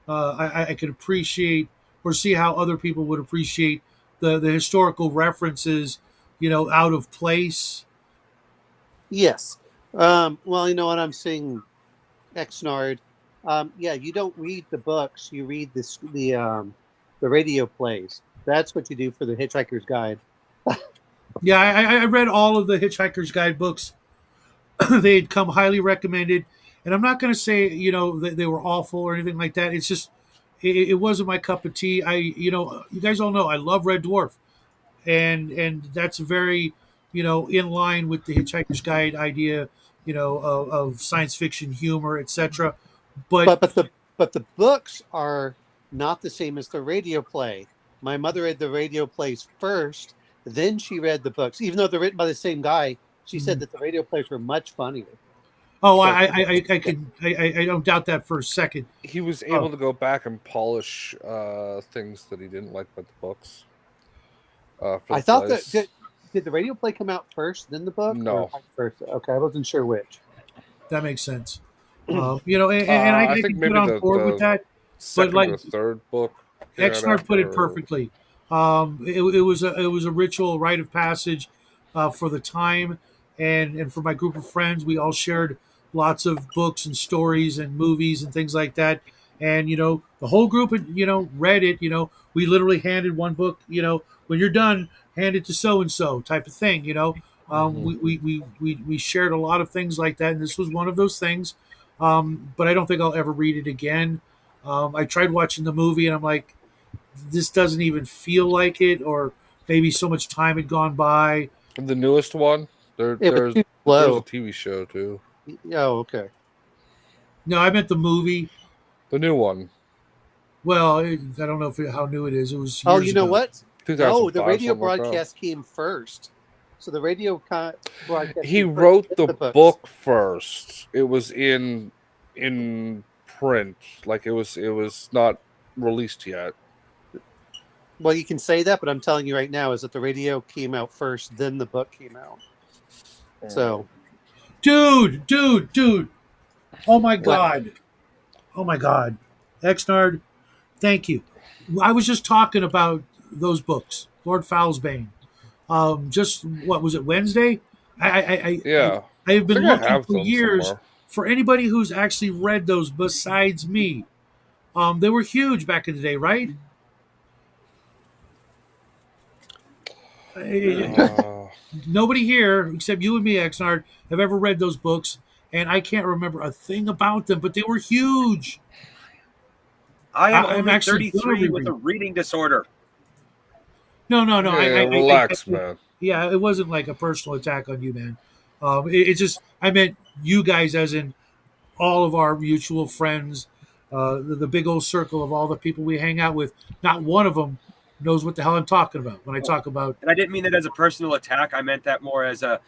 I could appreciate or see how other people would appreciate the historical references. Out of place. Yes. Well, what I'm saying, Xnard. You don't read the books. You read the radio plays. That's what you do for the Hitchhiker's Guide. Yeah, I read all of the Hitchhiker's Guide books. They had come highly recommended, and I'm not going to say that they were awful or anything like that. It's just it wasn't my cup of tea. You guys all know I love Red Dwarf, and that's very in line with the Hitchhiker's Guide idea of science fiction humor, etc. But the books are not the same as the radio play. My mother read the radio plays first, then she read the books. Even though they're written by the same guy, she said that the radio plays were much funnier. Oh, I don't doubt that for a second. He was able to go back and polish things that he didn't like about the books. I thought that did the radio play come out first, then the book? No, first. Okay, I wasn't sure which. That makes sense. And I think maybe get on board with that. Second or third book. Xnard put it perfectly. It was a ritual, rite of passage for the time, and for my group of friends. We all shared lots of books and stories and movies and things like that. And the whole group read it. We literally handed one book. When you're done, hand it to so and so type of thing. We shared a lot of things like that, and this was one of those things. But I don't think I'll ever read it again. I tried watching the movie, and I'm like, this doesn't even feel like it, or maybe so much time had gone by. The newest one, there's a TV show too. Oh, okay. No, I meant the movie. The new one. Well, I don't know how new it is. It was. Oh, you know what? No, the radio broadcast came first. So the radio broadcast. He wrote the book first. It was in print, like it was not released yet. Well, you can say that, but I'm telling you right now is that the radio came out first, then the book came out. So, dude. Oh my What? god. Oh my god. Exnard, thank you. I was just talking about those books, Lord Foulsbane. Just what was it, Wednesday? Yeah. I have I been think I looking have for them years somewhere. for anybody who's actually read those besides me. They were huge back in the day, right? Uh, Nobody here except you and me, Exnard, have ever read those books, and I can't remember a thing about them, but they were huge. I am I'm only actually going to 33 with reread. a reading disorder. No. yeah, relax, man. Yeah, it wasn't like a personal attack on you, man. It's just I meant you guys, as in all of our mutual friends, the big old circle of all the people we hang out with. Not one of them knows what the hell I'm talking about when I talk about. And I didn't mean that as a personal attack. I meant that more as a,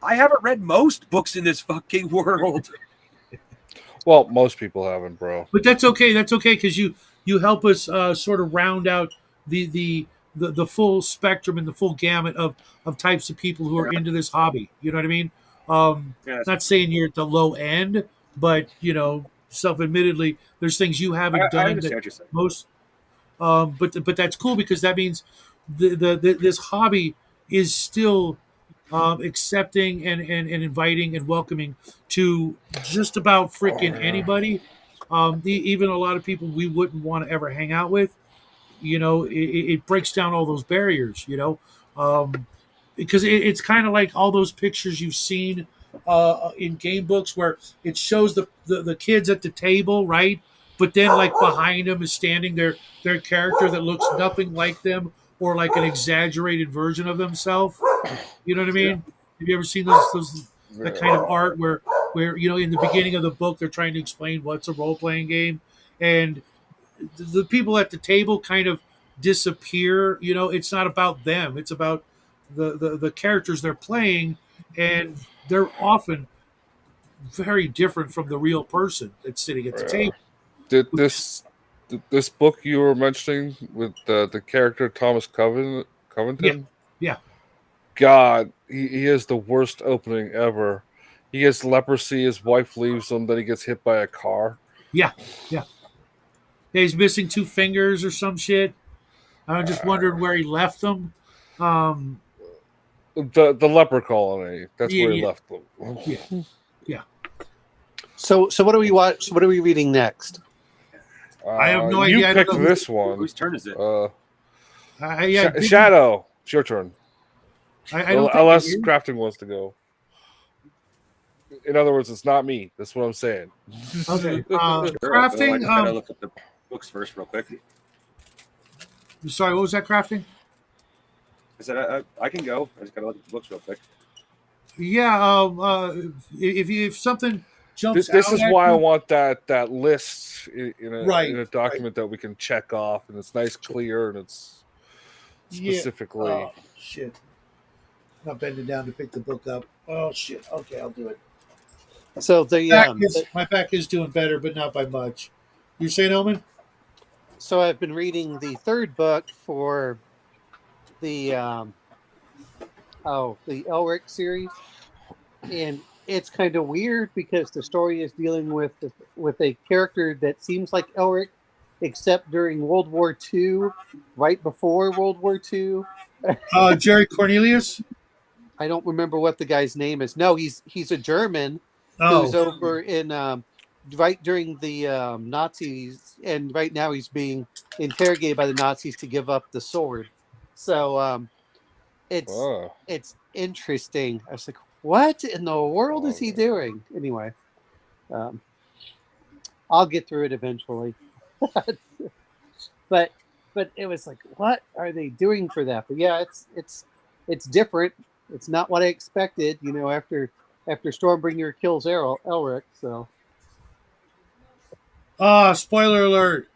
I haven't read most books in this fucking world. Well, most people haven't, bro. But that's okay. That's okay because you help us sort of round out the the the full spectrum and the full gamut of types of people who are into this hobby. You know what I mean? Yes. Not saying you're at the low end, but self-admittedly, there's things you haven't I done that understand what you're saying. most. But that's cool because that means this hobby is still accepting and inviting and welcoming to just about freaking anybody. Even a lot of people we wouldn't want to ever hang out with. It breaks down all those barriers. Because it's kind of like all those pictures you've seen in game books where it shows the kids at the table, right? But then like behind them is standing their character that looks nothing like them or like an exaggerated version of themselves. You know what I mean? Have you ever seen those that kind of art where in the beginning of the book they're trying to explain what's a role playing game, and the people at the table kind of disappear. It's not about them; it's about the characters they're playing, and they're often very different from the real person that's sitting at the Yeah. table. Did this book you were mentioning with the character Thomas Covington? Yeah. God, he has the worst opening ever. He gets leprosy. His wife leaves him. Then he gets hit by a car. Yeah, yeah. He's missing two fingers or some shit. I'm just wondering where he left them. Um, The leper colony. That's where he yeah, left them. yeah. So what do we watch? What are we reading next? I have no You idea. I don't picked know this one. Whose turn is it? Shadow. It's your turn. I don't think Unless it is. crafting wants to go. In other words, it's not me. That's what I'm saying. Okay. Sure, I Crafting. just gotta look at the books first, real quick. Sorry, what was that? Crafting. I said I can go. I just gotta look at the books real quick. Yeah. If something jumps This out is at why I you, want that list in Right, a document that we can check off, and it's nice, clear, and it's specifically. Oh, shit. Not bending down to pick the book up. Oh shit. Okay, I'll do it. So My back is doing better, but not by much. You saying, Omen? so I've been reading the third book for the the Elric series, and it's kind of weird because the story is dealing with a character that seems like Elric, except during World War II, right before World War II. Jerry Cornelius. I don't remember what the guy's name is. No, he's a German who's Oh, over in right during the Nazis, and right now he's being interrogated by the Nazis to give up the sword. So it's interesting. I was like, what in the world is he doing? Anyway, I'll get through it eventually. but it was like, what are they doing for that? But yeah, it's different. It's not what I expected, after Stormbringer kills Elric. So spoiler alert.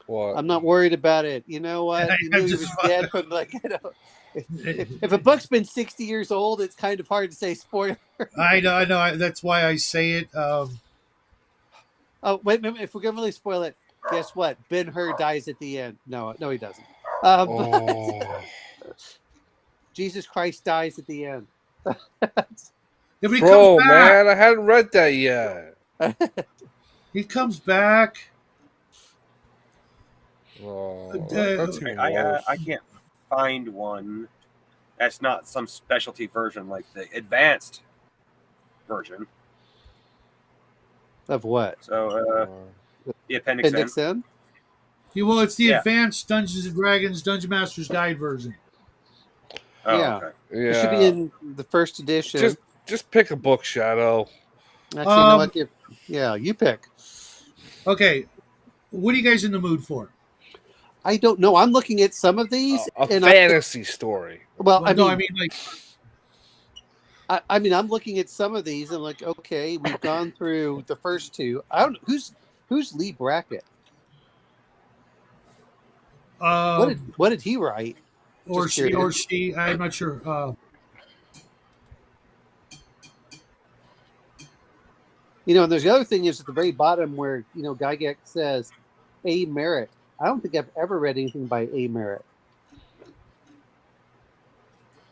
What? I'm not worried about it. You know what? You knew he was dead from if a book's been 60 years old, it's kind of hard to say spoiler. I know. That's why I say it. Oh, wait, if we're gonna really spoil it, guess what? Ben-Hur dies at the end. No, he doesn't. Oh, Jesus Christ dies at the end. If he comes bro, back, man, I hadn't read that yet. he comes back. Oh, that's even I worse. can't find one that's not some specialty version like the advanced version. Of what? So the appendix N. Appendix N? Well, it's the Yeah. advanced Dungeons and Dragons Dungeon Master's Guide version. Oh, Yeah. okay. It should be Yeah, in the first edition. just pick a book, Shadow. Actually, you know what? Yeah, you pick. Okay, what are you guys in the mood for? I don't know. I'm looking at some of these, A and fantasy story. well, I no, mean, I mean, I'm looking at some of these, and like, okay, we've gone through the first two. I don't know who's Lee Brackett. What did he write? or Just she, curious. I'm not sure. You know, and there's the other thing is at the very bottom where, you know, Gygax says A. Merritt. I don't think I've ever read anything by A. Merritt.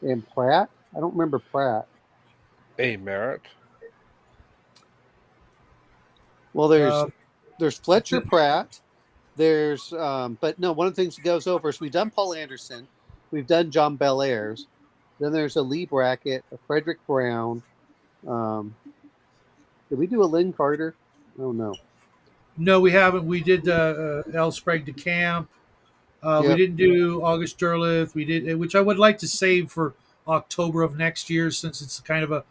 And Pratt? I don't remember Pratt. A Merritt. Well, there's Fletcher Pratt. There's but no, one of the things that goes over is we've done Paul Anderson, we've done John Bellairs, then there's a Lee Brackett, a Frederick Brown. Did we do a Lynn Carter? Oh no. No, we haven't. We did L. Sprague de Camp. We Yep. didn't do August Derleth. We did, which I would like to save for October of next year, since it's kind of a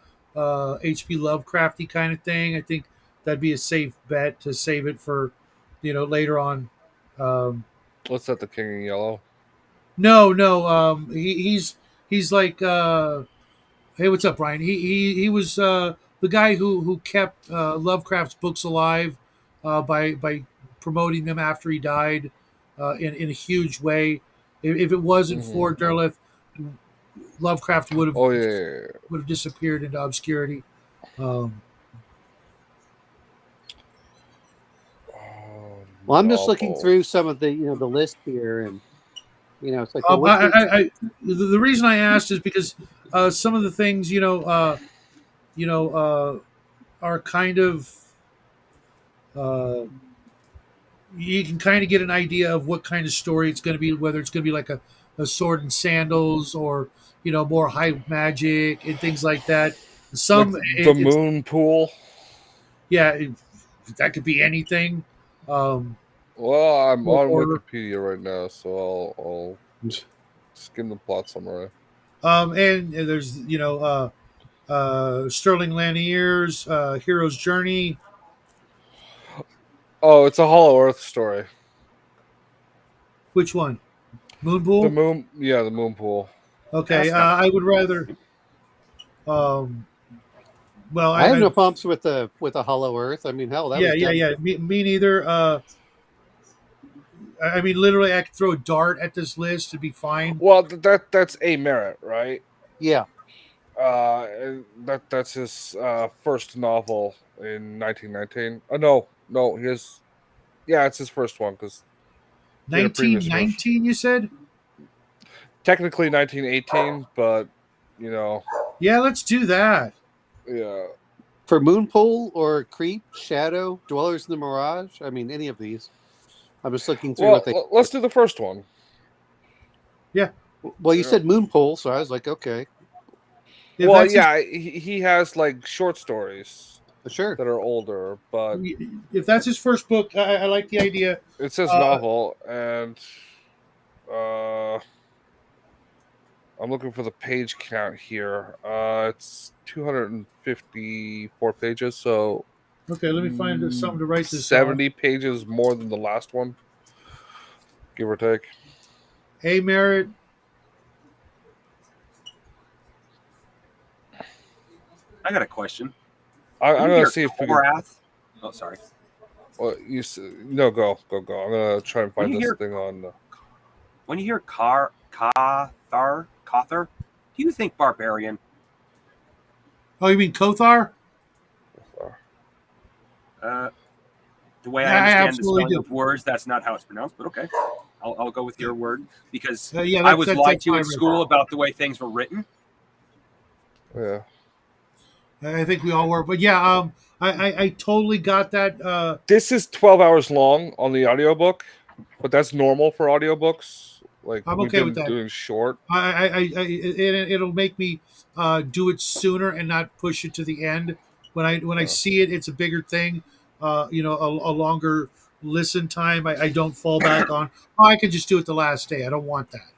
H.P. Lovecrafty kind of thing. I think that'd be a safe bet to save it for, later on. What's that? The King in Yellow. No. He's like, hey, what's up, Brian? He was the guy who kept Lovecraft's books alive by promoting them after he died in a huge way. If it wasn't for Derleth, Lovecraft would have would have disappeared into obscurity. Well, I'm just looking through some of the the list here, and it's like the reason I asked is because some of the things are kind of you can kind of get an idea of what kind of story it's going to be, whether it's going to be like a sword and sandals or more high magic and things like that. Some like the moon pool. Yeah, that could be anything. Well, I'm on or- Wikipedia right now, so I'll skim the plot summary. And there's Sterling Lanier's Hero's Journey. Oh, it's a Hollow Earth story. Which one? Moonpool? The moon pool. Okay, I would rather. Well, I have no problems with a Hollow Earth. I mean, hell, that was yeah. Me neither. I mean, literally, I could throw a dart at this list to be fine. Well, that's A. Merritt, right? Yeah. That's his first novel in 1919. Oh no, his it's his first one because 1919, you said? Technically 1918, but Yeah, let's do that. Yeah. For Moonpool or Creep, Shadow, Dwellers in the Mirage. I mean, any of these. I'm just looking through what they. Let's do the first one. Yeah. Well, you said Moonpool, so I was like, okay. He has like short stories. Sure. That are older, but if that's his first book, I like the idea. It says novel, and I'm looking for the page count here. It's 254 pages, so okay. Let me find something to write this. 70 pages more than the last one, give or take. A. Merritt. I got a question. I'm gonna see if we can. Oh, sorry. Well, go. I'm gonna try and find this thing on. When you hear Cathar, do you think barbarian? Oh, you mean Kothar? The way I understand the spelling of words, that's not how it's pronounced, but okay. I'll go with your word because Yeah, I was lied that's to my in school about the way things were written. Yeah. I think we all were, but yeah, I totally got that. This is 12 hours long on the audiobook, but that's normal for audiobooks. Like I'm we've okay with been that. doing short. It'll make me do it sooner and not push it to the end. When I see it, it's a bigger thing. A longer listen time. I don't fall back on. Oh, I could just do it the last day. I don't want that.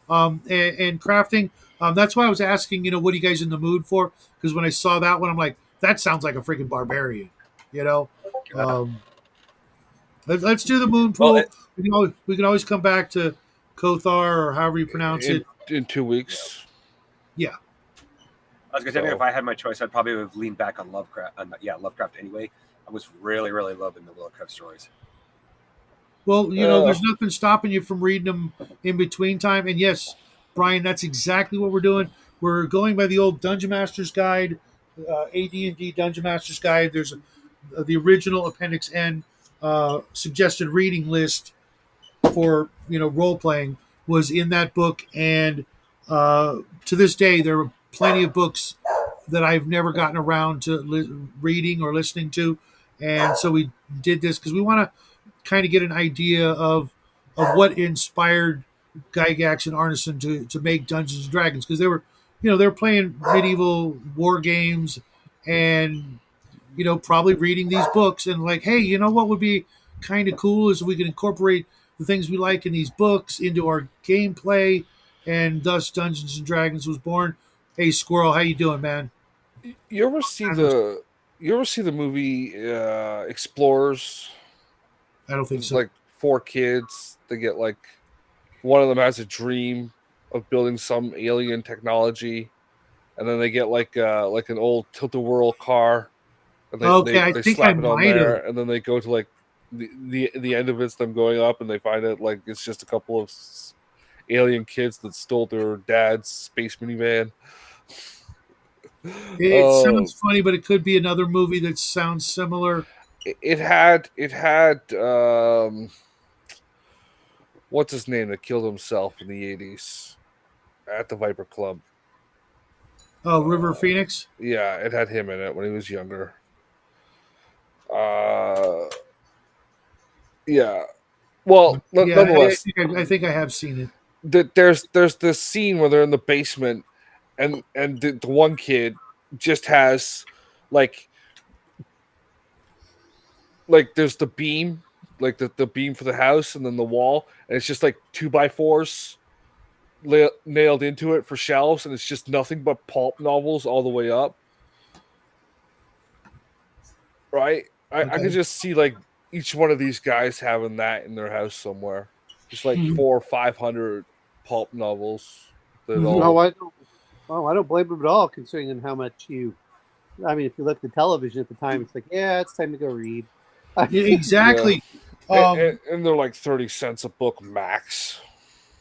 And crafting. That's why I was asking. What are you guys in the mood for? Because when I saw that one, I'm like, that sounds like a freaking barbarian. You know. Um, let's do the moon Well, pool. We can always come back to Kothar or however you pronounce it. In 2 weeks. Yeah. I was gonna say, if I had my choice, I'd probably have leaned back on Lovecraft. Lovecraft anyway. I was really, really loving the Lovecraft stories. Well, there's nothing stopping you from reading them in between time. And yes, Brian, that's exactly what we're doing. We're going by the old Dungeon Master's Guide, AD&D Dungeon Master's Guide. There's the original Appendix N suggested reading list for role playing was in that book, and to this day there are plenty of books that I've never gotten around to reading or listening to, and so we did this because we want to kind of get an idea of what inspired Gygax and Arneson to make Dungeons and Dragons, because they were playing medieval war games and probably reading these books and like, hey, what would be kind of cool is if we could incorporate the things we like in these books into our gameplay, and thus Dungeons and Dragons was born. Hey, Squirrel, how you doing, man? You ever see the movie Explorers? I don't think It's so. like 4 kids. They get like one of them has a dream of building some alien technology, and then they get like an old tilt-a-whirl car, and Okay, I they think I slap it on might have. there, and then they go to like the end of it's them going up, and they find it like it's just a couple of alien kids that stole their dad's space minivan. It sounds funny, but it could be another movie that sounds similar. It had what's his name that killed himself in the 80s at the Viper Club. Oh, River Phoenix. Yeah, it had him in it when he was younger. Yeah. Well, Yeah, nonetheless, I think I have seen it. there's this scene where they're in the basement, and the one kid just has like there's the beam, like the beam for the house, and then the wall, and it's just like 2x4s nailed into it for shelves, and it's just nothing but pulp novels all the way up. Right? I could just see like each one of these guys having that in their house somewhere, just like 400 or 500 pulp novels. No, I don't. Oh, I don't blame them at all, considering how much you. I mean, if you look at the television at the time, it's like, yeah, it's time to go read. Exactly. Yeah. And they're like 30 cents a book max.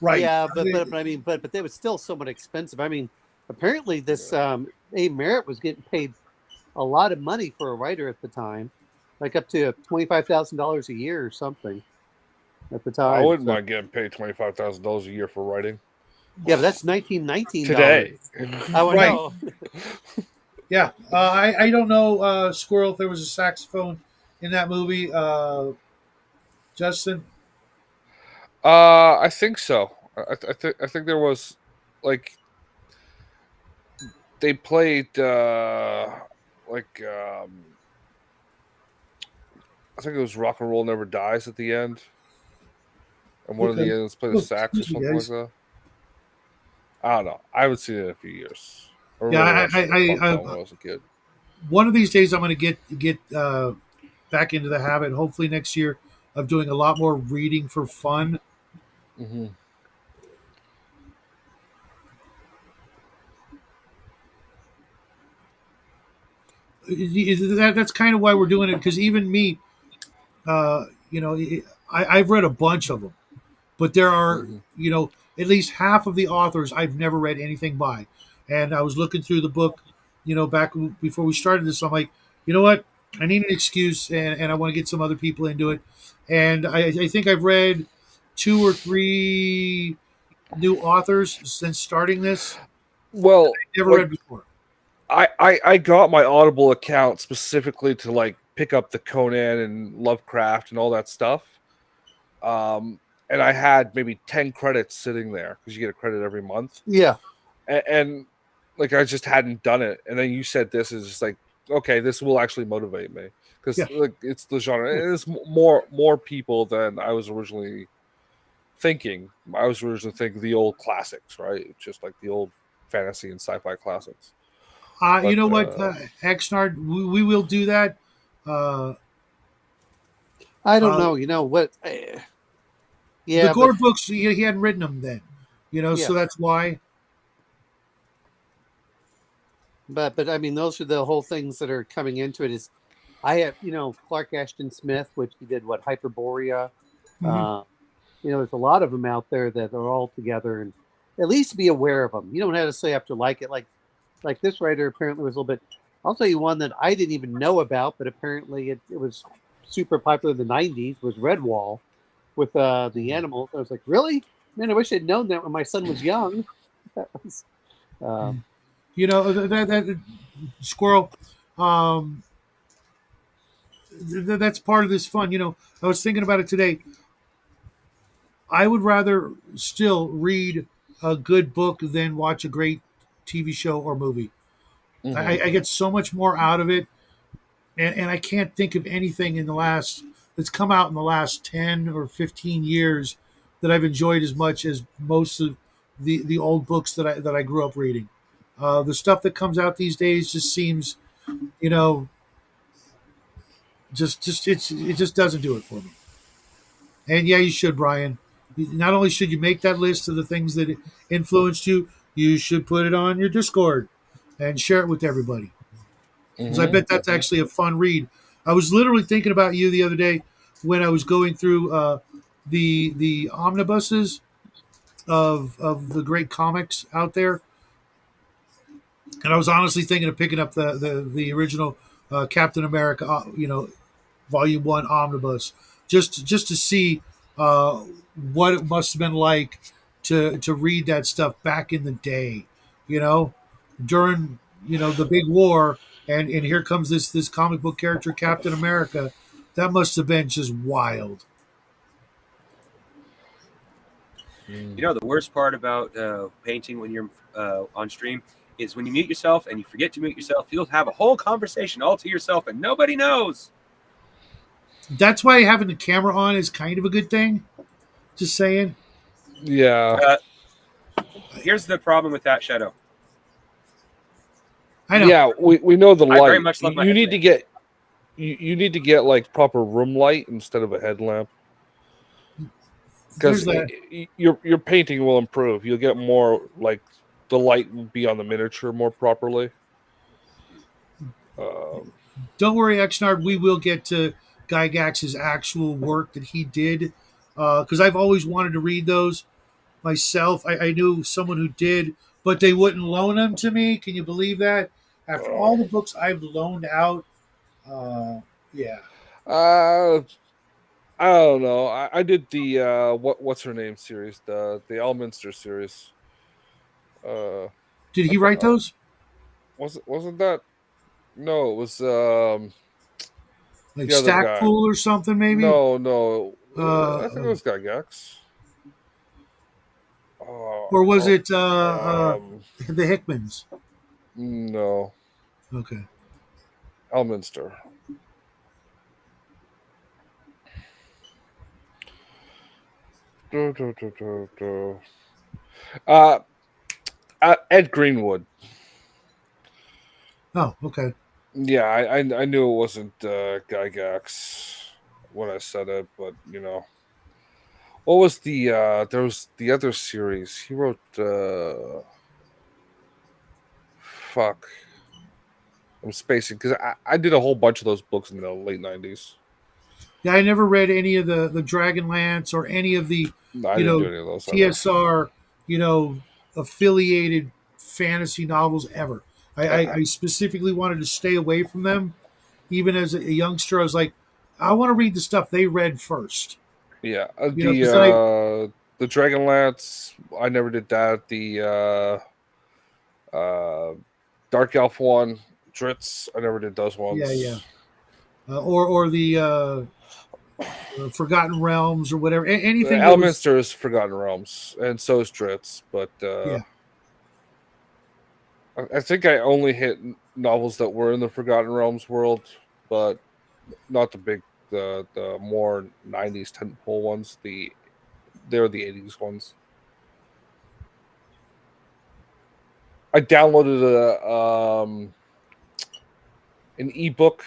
Right. Yeah, but I mean, but they were still somewhat expensive. I mean, apparently this A. Merritt was getting paid a lot of money for a writer at the time, like up to $25,000 a year or something at the time. I wouldn't mind getting paid $25,000 a year for writing. Yeah, but that's 1919 today. I would know. Yeah, I don't know, Squirrel, if there was a saxophone in that movie. Justin? I think so. I think there was like they played I think it was Rock and Roll Never Dies at the end, and one of the ends played a sax or something like that. I don't know. I haven't seen it in a few years. Yeah, when I was a kid. One of these days, I'm going to get back into the habit, hopefully next year, of doing a lot more reading for fun. Mm-hmm. That's kind of why we're doing it, because even me, I've read a bunch of them, but there are, at least half of the authors I've never read anything by. And I was looking through the book, back before we started this. I'm like, you know what? I need an excuse, and I want to get some other people into it. And I think I've read 2 or 3 new authors since starting this. Well, Never like, read before. I got my Audible account specifically to like pick up the Conan and Lovecraft and all that stuff. And I had maybe 10 credits sitting there because you get a credit every month. Yeah. And like I just hadn't done it. And then you said this is just like, okay, this will actually motivate me because Yeah. like it's the genre. And it's more people than I was originally thinking. I was originally thinking the old classics, right? Just like the old fantasy and sci-fi classics. You But know what, Exnard, we will do that. Uh, I don't know. You know what? the Yeah, Gore but books, he hadn't written them then, yeah, so that's why. but I mean, those are the whole things that are coming into it. Is I have Clark Ashton Smith, which he did what Hyperborea. Mhm. There's a lot of them out there that are all together, and at least be aware of them. You don't have to say you have to like it. Like this writer apparently was a little bit. I'll tell you one that I didn't even know about, but apparently it was super popular in the '90s. Was Redwall with the animals. I was like, really? Man, I wish I'd known that when my son was young. That was, uh, That squirrel. Um, that's part of this fun. I was thinking about it today. I would rather still read a good book than watch a great TV show or movie. I get so much more out of it, and I can't think of anything that's come out in the last 10 or 15 years that I've enjoyed as much as most of the old books that I grew up reading. The stuff that comes out these days just seems, you know, it just doesn't do it for me. And yeah, you should, Brian. Not only should you make that list of the things that influenced you, you should put it on your Discord and share it with everybody. Because I bet that's actually a fun read. I was literally thinking about you the other day when I was going through the omnibuses of the great comics out there, and I was honestly thinking of picking up the original Captain America, Volume One omnibus, just to see what it must have been like to read that stuff back in the day, you know, during the big war, and here comes this comic book character Captain America. That must have been just wild. The worst part about painting when you're on stream is when you mute yourself and you forget to mute yourself, you'll have a whole conversation all to yourself and nobody knows. That's why having the camera on is kind of a good thing. Just saying. Yeah. Here's the problem with that, Shadow. I know. Yeah, we know the light. I very much love my you need to get you need to get like proper room light instead of a headlamp. Because your painting will improve. You'll get more like the light will be on the miniature more properly. Don't worry, Exnard. We will get to Gygax's actual work that he did, because I've always wanted to read those myself. I knew someone who did, but they wouldn't loan them to me. Can you believe that? After all the books I've loaned out, yeah. I don't know. I did the what's her name series, the Elminster series. Did he write those? Wasn't that? No, it was Like the other guy. Stackpool or something, maybe? No. I think it was Gygax. Or was it the Hickmans? No. Okay. Elminster. Ed Greenwood. Oh, okay. Yeah, I knew it wasn't Gygax when I said it, but what was there was the other series he wrote? Fuck, I'm spacing because I did a whole bunch of those books in the late '90s. Yeah, I never read any of the Dragonlance or any of the No, I didn't do any of those. TSR affiliated fantasy novels ever. I specifically wanted to stay away from them. Even as a youngster, I was like, I want to read the stuff they read first. Yeah, You know, because I the Dragonlance, I never did that. The Dark Elf one, Dritz, I never did those yeah, ones. or the Forgotten Realms or whatever. Anything that was Elminster is Forgotten Realms, and so is Dritz. But yeah. I think I only hit novels that were in the Forgotten Realms world, but not the big, the more '90s tentpole ones. They're the '80s ones. I downloaded an ebook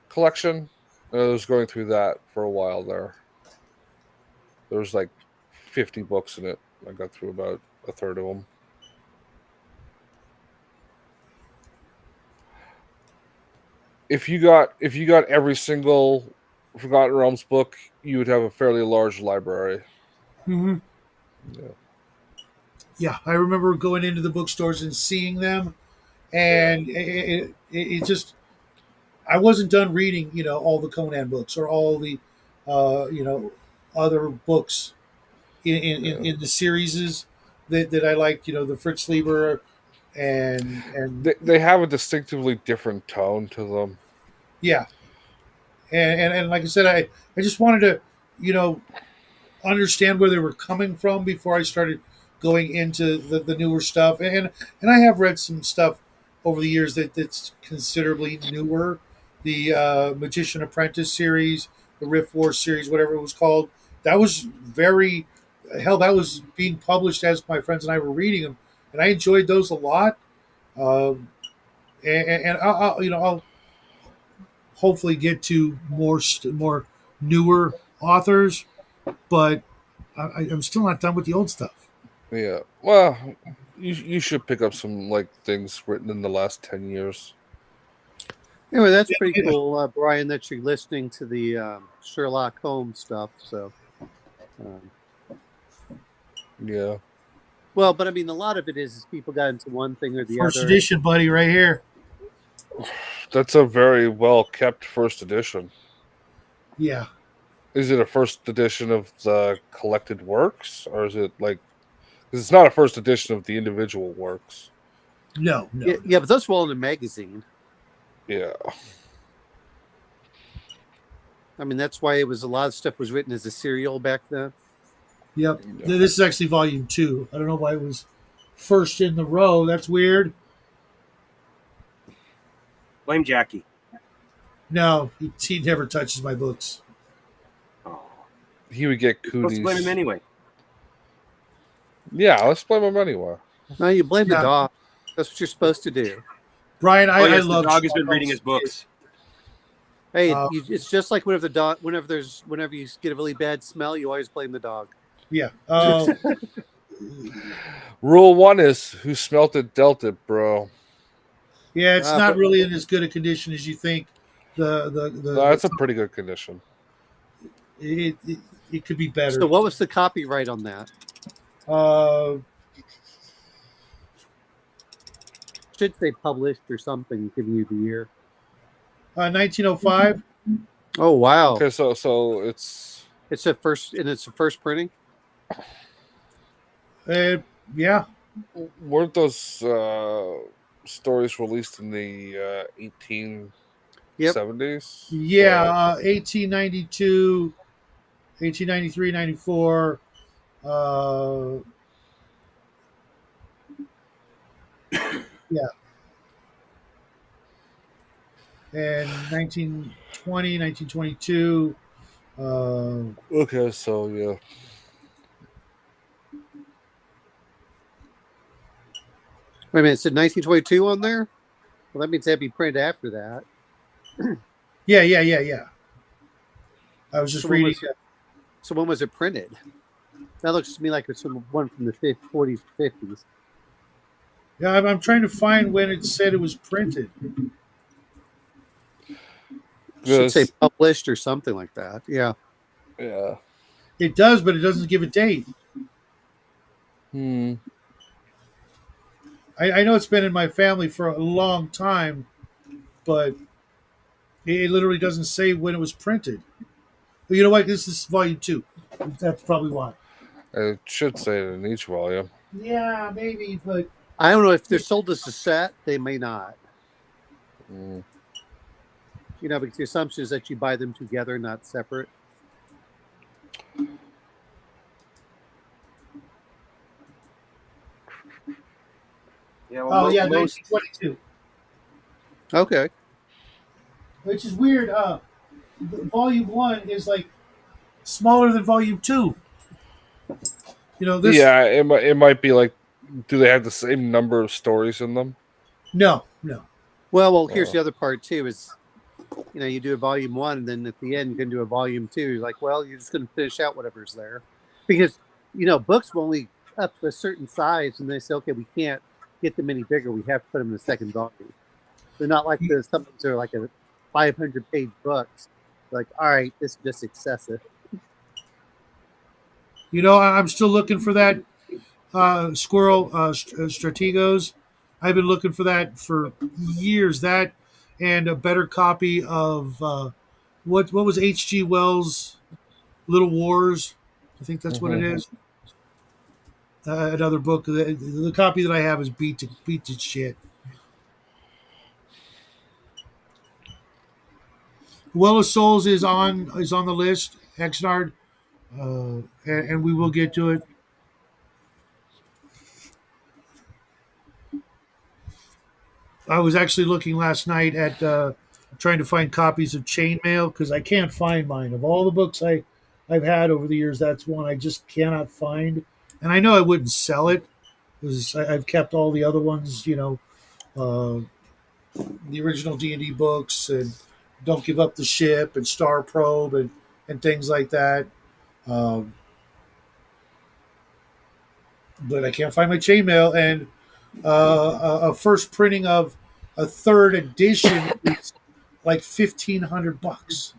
collection. I was going through that for a while there. There was like 50 books in it. I got through about a third of them. If you got every single Forgotten Realms book, you would have a fairly large library. Mm-hmm. Yeah. Yeah, I remember going into the bookstores and seeing them, and it just I wasn't done reading, all the Conan books or all the, other books Yeah. in the series that I liked, the Fritz Lieber and They have a distinctively different tone to them. yeah, and like I said, I just wanted to, you know, understand where they were coming from before I started going into the newer stuff. And I have read some stuff over the years that's considerably newer. The Magician Apprentice series, the Rift Wars series, whatever it was called. That was very hell. That was being published as my friends and I were reading them, and I enjoyed those a lot. Um, and I'll hopefully get to more newer authors, but I'm still not done with the old stuff. Yeah. Well, you should pick up some like things written in the last 10 years. Anyway, that's Yeah, pretty yeah. cool, Brian, that you're listening to the Sherlock Holmes stuff. So, um, Yeah. well, but I mean, a lot of it is people got into one thing or the First other. edition, buddy, right here. That's a very well kept first edition. Yeah. Is it a first edition of the collected works, or is it like? Because it's not a first edition of the individual works. No, no, Yeah, no. yeah, but those were all in a magazine. Yeah. I mean, that's why it was a lot of stuff was written as a serial back then. Yep. Yeah. This is actually volume 2. I don't know why it was first in the row. That's weird. Blame Jackie. No, he never touches my books. Oh, He would get you're supposed to blame him cooties. anyway. Yeah, let's blame him anyway. No, you blame the Yeah. dog. That's what you're supposed to do. Brian, Oh I yes, love the dog has Sherlock been reading Holmes. his books. Hey, Uh, it's just like whenever the dog, whenever you get a really bad smell, you always blame the dog. Yeah. Rule 1 is who smelt it dealt it, bro. Yeah, it's not But really in as good a condition as you think. No, that's a pretty good condition. It could be better. so, what was the copyright on that? Uh, Should say published or something, giving you the year. 1905. Oh wow! Okay, so it's It's the first printing. Yeah. weren't those stories released in the 1870s? Yeah, 1892, 1893, 94. Yeah. And 1920, 1922. Okay, so yeah. Wait a minute, it said 1922 on there. Well, that means that'd be printed after that. Yeah. I was just So when reading. was it printed? That looks to me like it's one from the 40s, 50s. Yeah, I'm trying to find when it said it was printed. Should say Yes. published or something like that. Yeah. Yeah. It does, but it doesn't give a date. Hmm. I know it's been in my family for a long time, but it literally doesn't say when it was printed. But you know what? This is volume 2. That's probably why. It should say it in each volume. Yeah, maybe, but I don't know if they're sold as a set. They may not. Mm. Because the assumption is that you buy them together, not separate. Yeah, well, yeah, most 1922, Okay. which is weird. Volume 1 is like smaller than Volume 2. This. Yeah, it might be like, do they have the same number of stories in them? No. Well, here's the other part too. Is you do a volume 1, and then at the end you can do a volume 2. You're like, well, you're just going to finish out whatever's there, because books will only up to a certain size, and they say, okay, we can't get them any bigger. We have to put them in the second volume. They're not like some books are like a 500-page books. Like, all right, this is just excessive. I'm still looking for that Squirrel Strategos. I've been looking for that for years. That and a better copy of what was H.G. Wells' Little Wars. I think that's what it is. Another book. The copy that I have is beat to shit. Well of Souls is on the list, Exnard, and we will get to it. I was actually looking last night at trying to find copies of Chainmail because I can't find mine. Of all the books I've had over the years, that's one I just cannot find. And I know I wouldn't sell it because I've kept all the other ones, the original D&D books and Don't Give Up the Ship and Star Probe and things like that. But I can't find my Chainmail, and a first printing of a third edition is like $1,500.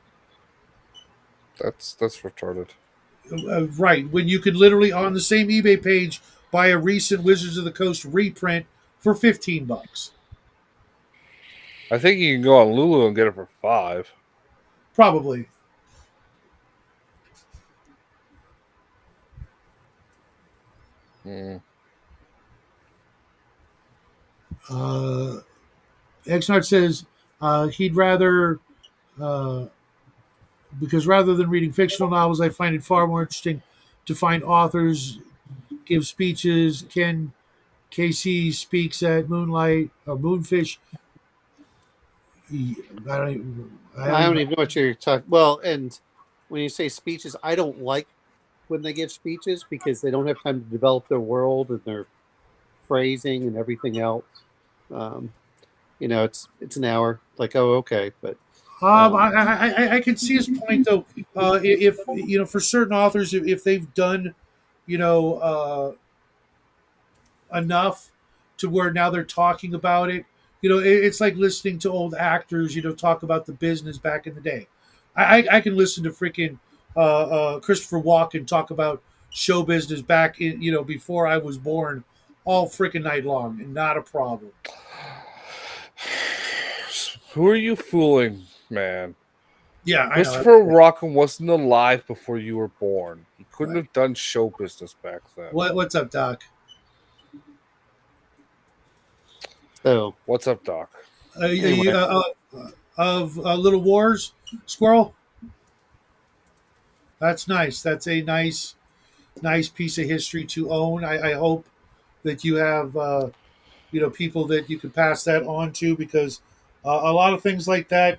That's retarded. Right, when you could literally on the same eBay page buy a recent Wizards of the Coast reprint for $15. I think you can go on Lulu and get it for $5. Probably. Mm. Exnard says he'd rather, because rather than reading fictional novels, I find it far more interesting to find authors give speeches. Ken Casey speaks at Moonlight or Moonfish. I don't even know what you're talking. Well, and when you say speeches, I don't like when they give speeches because they don't have time to develop their world and their phrasing and everything else. It's an hour. Like, oh, okay, but I can see his point though. If for certain authors, if they've done, enough to where now they're talking about it. It's like listening to old actors, talk about the business back in the day. I can listen to freaking Christopher Walken talk about show business back in, before I was born all freaking night long and not a problem. Who are you fooling, man? Yeah, Christopher Walken wasn't alive before you were born. He couldn't have done show business back then. What's up, Doc? So, what's up, Doc? Anyway. Of Little Wars, Squirrel. That's nice. That's a nice piece of history to own. I hope that you have people that you can pass that on to, because a lot of things like that,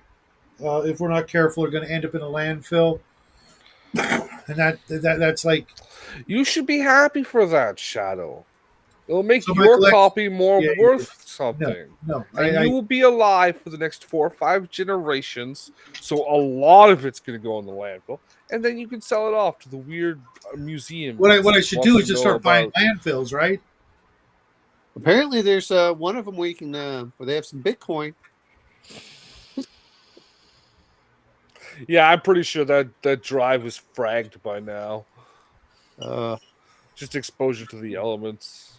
if we're not careful, are going to end up in a landfill. And that's like, you should be happy for that, Shadow. It'll make your copy more worth something. No, and you will be alive for the next 4 or 5 generations. So a lot of it's going to go in the landfill, and then you can sell it off to the weird museum. What I should do is just start buying landfills, right? Apparently, there's one of them where you can where they have some Bitcoin. Yeah, I'm pretty sure that drive was fragged by now. Just exposure to the elements.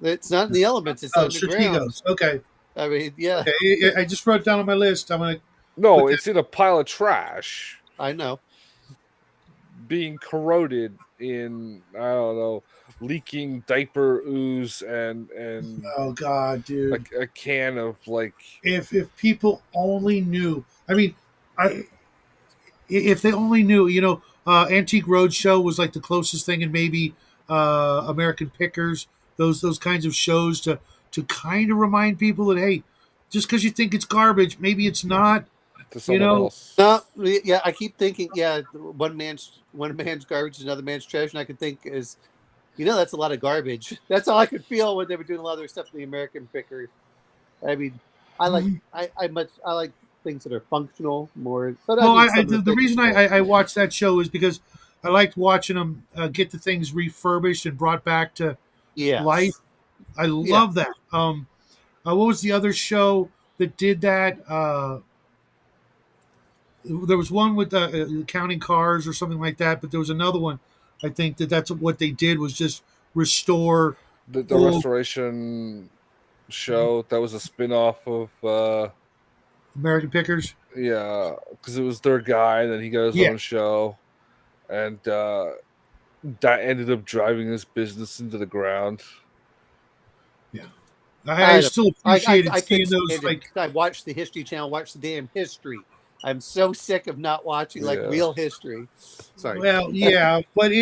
It's not in the elements. It's underground. Okay. I mean, yeah. Okay. I just wrote down on my list. I'm gonna. No, it's in a pile of trash. I know. being corroded in, I don't know, leaking diaper ooze and Oh God, dude! a can of like. If people only knew, I mean, I if they only knew, Antique Roadshow was like the closest thing, and maybe American Pickers, those kinds of shows to kind of remind people that, hey, just because you think it's garbage, maybe it's not. To You someone know, else. No, yeah, I keep thinking, yeah, one man's garbage is another man's treasure, and I could think is, that's a lot of garbage. That's all I could feel when they were doing a lot of their stuff in the American Pickers. I mean, I like Mhm. I like things that are functional more, but I Well, mean I some of the the things. reason I watched that show is because I liked watching them get the things refurbished and brought back to life. Yes, I yeah, love that. What was the other show that did that? There was one with counting cars or something like that, but there was another one. I think that's what they did was just restore The old restoration show that was a spin-off of American Pickers. yeah, because it was their guy, and then he got his Yeah, own show, and that ended up driving his business into the ground. yeah. I still appreciated I couldn't seeing those. stand it Like, because I watched the History Channel, watched the damn history. I'm so sick of not watching like Yeah. real history. Sorry. well, yeah, but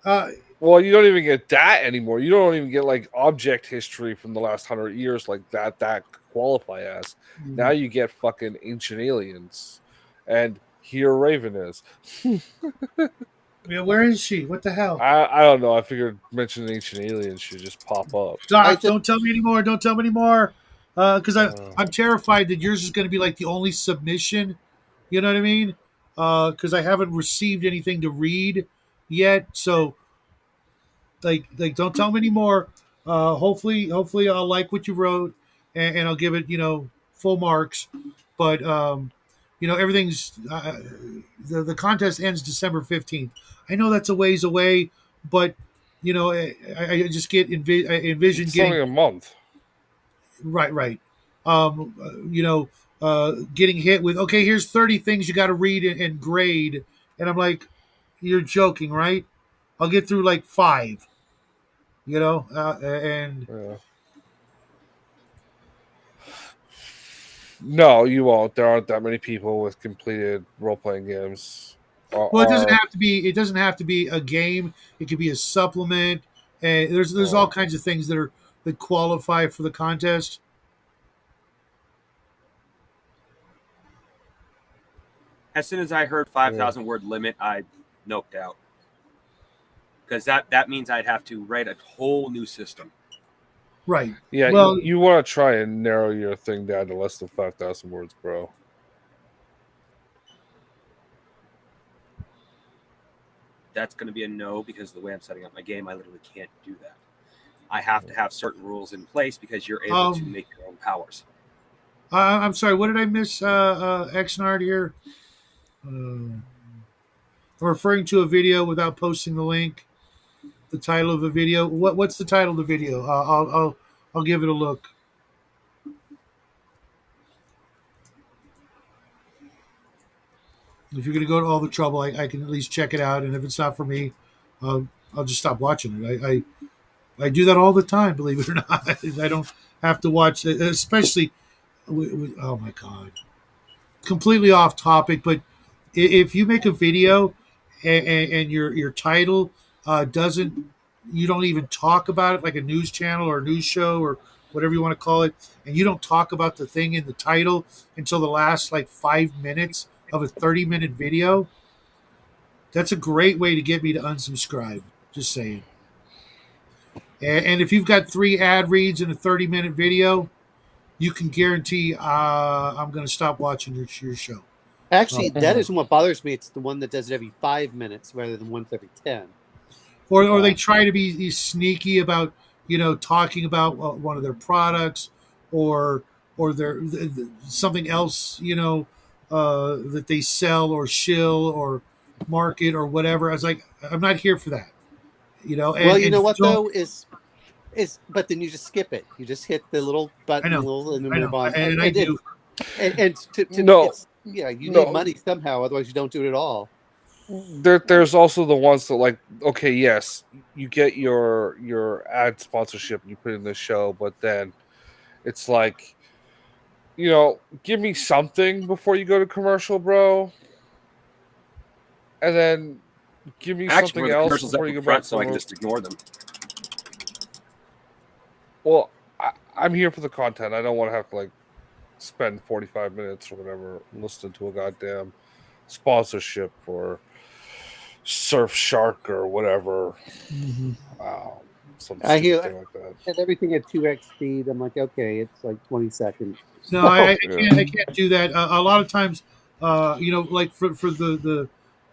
uh, Well, you don't even get that anymore. You don't even get like object history from the last 100 years like that qualify as. Now you get fucking ancient aliens, and here Raven is. yeah, where is she? What the hell? I don't know. I figured mentioning ancient aliens should just pop up. I Stop! just Don't tell me anymore. Don't tell me anymore. Because Uh, I'm terrified that yours is going to be like the only submission. You know what I mean? Because I haven't received anything to read yet. So like don't tell me anymore. Hopefully I'll like what you wrote, and I'll give it full marks. But everything's the contest ends December 15th. I know that's a ways away, but I just I envision it's only getting a month. right. Getting hit with, okay, here's 30 things you got to read and grade, and I'm like, you're joking, right? I'll get through like five, and Yeah. No, you won't. There aren't that many people with completed role playing games. well, it doesn't Are have to be. It doesn't have to be a game. It could be a supplement. And there's all uh, kinds of things that qualify for the contest. As soon as I heard yeah. 5,000 word limit, I noped out. Because that means I'd have to write a whole new system. Right. Yeah, Well, you want to try and narrow your thing down to less than 5,000 words, bro. That's going to be a no because of the way I'm setting up my game. I literally can't do that. I have to have certain rules in place because you're able to make your own powers. I'm sorry. What did I miss? Xnard here. I'm referring to a video without posting the link. The title of the video. What's the title of the video? I'll give it a look. If you're going to go to all the trouble, I can at least check it out. And if it's not for me, I'll just stop watching it. I do that all the time, believe it or not. I don't have to watch, especially. Oh my god, completely off topic. But if you make a video and your title doesn't, you don't even talk about it like a news channel or a news show or whatever you want to call it, and you don't talk about the thing in the title until the last like 5 minutes of a 30-minute video, that's a great way to get me to unsubscribe. Just saying. And if you've got 3 ad reads in a 30-minute video, you can guarantee I'm going to stop watching your show. Actually, that isn't what bothers me. It's the one that does it every 5 minutes rather than once every 10. Or they try to be sneaky about talking about one of their products or their something else that they sell or shill or market or whatever. I was like, I'm not here for that. Well, you and know what don't, though is but then you just skip it. You just hit the little button, I and then know, move on. and I do. And to No, you no. need money somehow, otherwise you don't do it at all. there's also the ones that like, okay, yes, you get your ad sponsorship and you put it in the show, but then it's like, give me something before you go to commercial, bro, and then give me Actually, something where the else commercials up before you in go back front, to so I can the. just ignore them. Well, I'm here for the content. I don't want to have to like spend 45 minutes or whatever listening to a goddamn sponsorship for Surfshark or whatever. Some I stupid hear thing like that. and everything at 2x speed. I'm like, okay, it's like 20 seconds. No, I Yeah. can't do that. A lot of times, like for the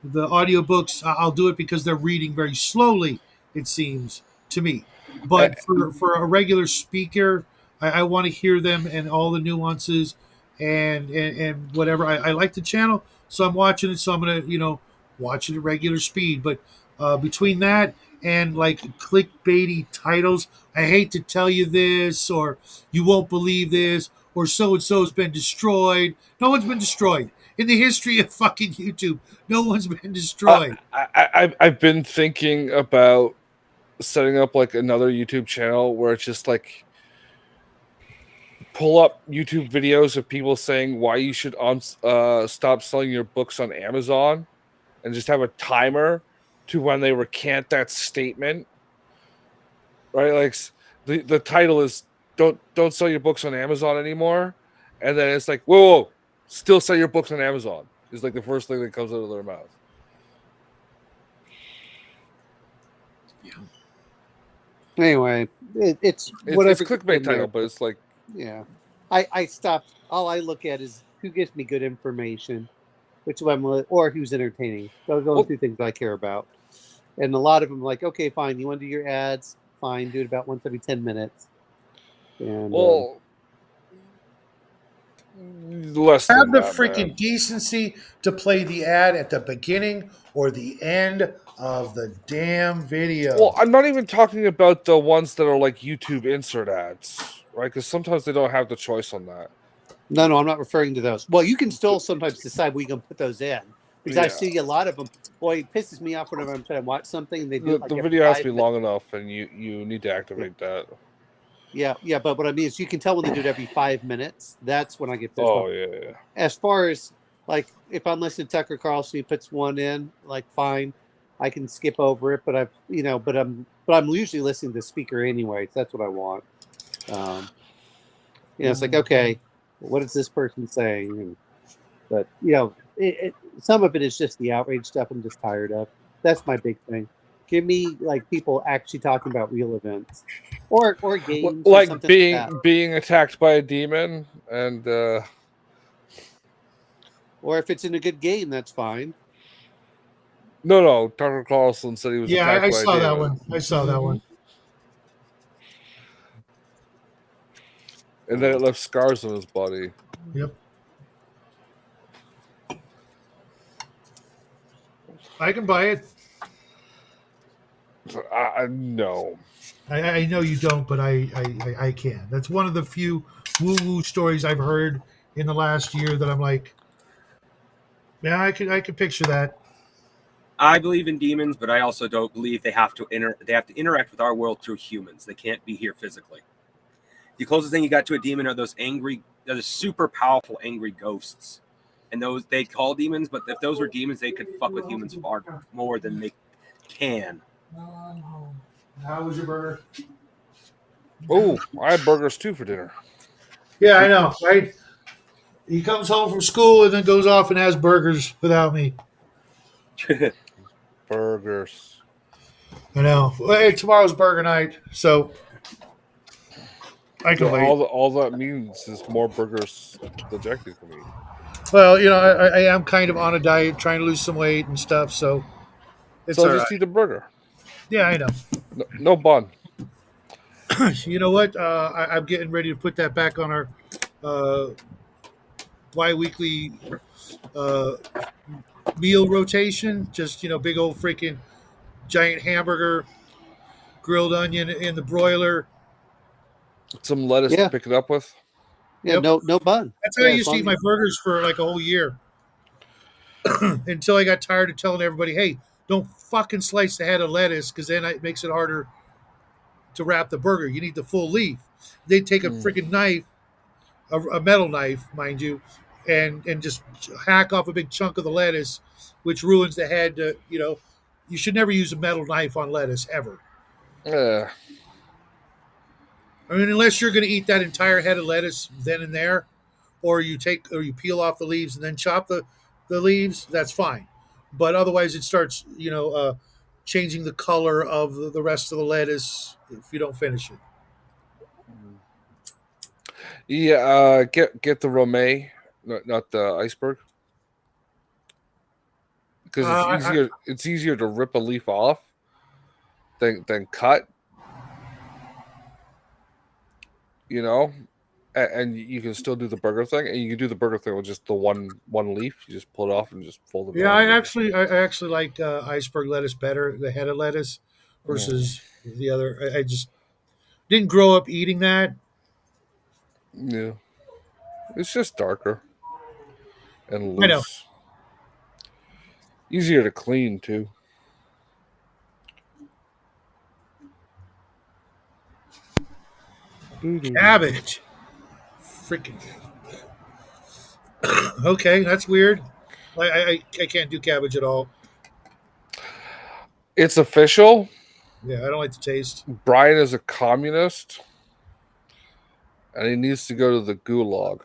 audiobooks, I'll do it because they're reading very slowly. It seems to me, but for a regular speaker, I want to hear them and all the nuances and whatever. I like the channel, so I'm watching it. So I'm gonna watch it at regular speed. But between that and like clickbaity titles, I hate to tell you this, or you won't believe this, or so and so's been destroyed. No one's been destroyed in the history of fucking YouTube. No one's been destroyed. I've been thinking about setting up like another YouTube channel where it's just like pull up YouTube videos of people saying why you should stop selling your books on Amazon, and just have a timer to when they recant that statement. Right, like the title is don't sell your books on Amazon anymore, and then it's like whoa, still sell your books on Amazon is like the first thing that comes out of their mouth. Anyway, it's whatever. It's clickbait title, but it's like yeah. I stopped. All I look at is who gives me good information, which one or who's entertaining. Those are the only two things I care about. And a lot of them, like, okay, fine, you want to do your ads, fine, do it about once every 10 minutes. And less Have than the that, freaking man. decency to play the ad at the beginning or the end of the damn video. Well, I'm not even talking about the ones that are like YouTube insert ads, right? Because sometimes they don't have the choice on that. No, I'm not referring to those. Well, you can still sometimes decide where you're going to put those in. Because I see a lot of them. Boy, it pisses me off whenever I'm trying to watch something and they do it like the every video has to 5 be minutes. long enough, and you need to activate that. Yeah, but what I mean is you can tell when they do it every 5 minutes. That's when I get pissed off. Oh, yeah. As far as, like, if I'm listening to Tucker Carlson, he puts one in, like, fine. I can skip over it, but I'm usually listening to the speaker anyway, so that's what I want. It's like, okay, what is this person saying? But some of it is just the outrage stuff I'm just tired of. That's my big thing. Give me like people actually talking about real events or games, like or being attacked by a demon, and or if it's in a good game, that's fine. No, Tucker Carlson said he was attacked by a demon. I saw that one. I saw that one. And then it left scars on his body. Yep. I can buy it. No. I know you don't, but I can. That's one of the few woo-woo stories I've heard in the last year that I'm like, yeah, I could picture that. I believe in demons, but I also don't believe they have to interact with our world through humans. They can't be here physically. The closest thing you got to a demon are those super powerful angry ghosts. And those they call demons, but if those were demons, they could fuck with humans far more than they can. How was your burger? Oh, I had burgers too for dinner. Yeah, I know, right? He comes home from school and then goes off and has burgers without me. Burgers. I know. Well, hey, tomorrow's burger night, so I can wait. All that means is more burgers that Jackie can eat. Well, I am kind of on a diet, trying to lose some weight and stuff, so it's all just right. eat a burger. Yeah, I know. No bun. You know what? I'm getting ready to put that back on our bi-weekly meal rotation. Just, big old freaking giant hamburger, grilled onion in the broiler. Some lettuce to pick it up with. Yeah, yep. No bun. That's how I used to eat my burgers for like a whole year. until I got tired of telling everybody, "Hey, don't fucking slice the head of lettuce because then it makes it harder to wrap the burger. You need the full leaf." They'd take a freaking knife, a metal knife, mind you, and just hack off a big chunk of the lettuce, which ruins the head. You should never use a metal knife on lettuce ever. I mean, unless you're going to eat that entire head of lettuce then and there, or you peel off the leaves and then chop the leaves, that's fine. But otherwise, it starts changing the color of the rest of the lettuce if you don't finish it. Yeah, get the romaine, not the iceberg, because it's easier to rip a leaf off than cut. And you can still do the burger thing, and you can do the burger thing with just the one leaf. You just pull it off and just fold it. Yeah, I actually like iceberg lettuce better, the head of lettuce, versus the other. I just didn't grow up eating that. Yeah, it's just darker and loose. I know. Easier to clean too. Cabbage. Freaking. Okay, that's weird. I can't do cabbage at all. It's official. Yeah, I don't like the taste. Brian is a communist, and he needs to go to the gulag.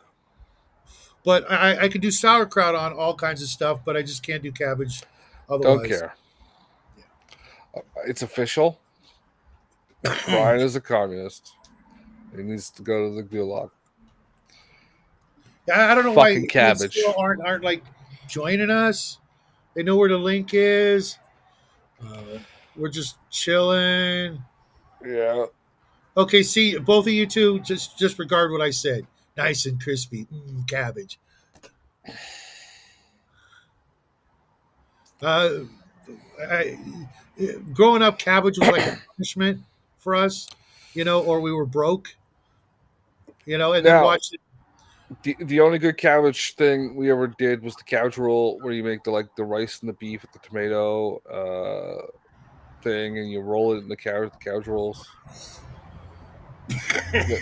But I can do sauerkraut on all kinds of stuff, but I just can't do cabbage otherwise. Don't care. Yeah. It's official. Brian is a communist. He needs to go to the gulag. I don't know why cabbage still aren't like joining us. They know where the link is. We're just chilling. Yeah. Okay. See, both of you two just regard what I said. Nice and crispy. Cabbage. Growing up, cabbage was like a punishment for us, or we were broke, and then watched it. The only good cabbage thing we ever did was the cabbage roll, where you make the rice and the beef with the tomato thing, and you roll it in the cabbage rolls.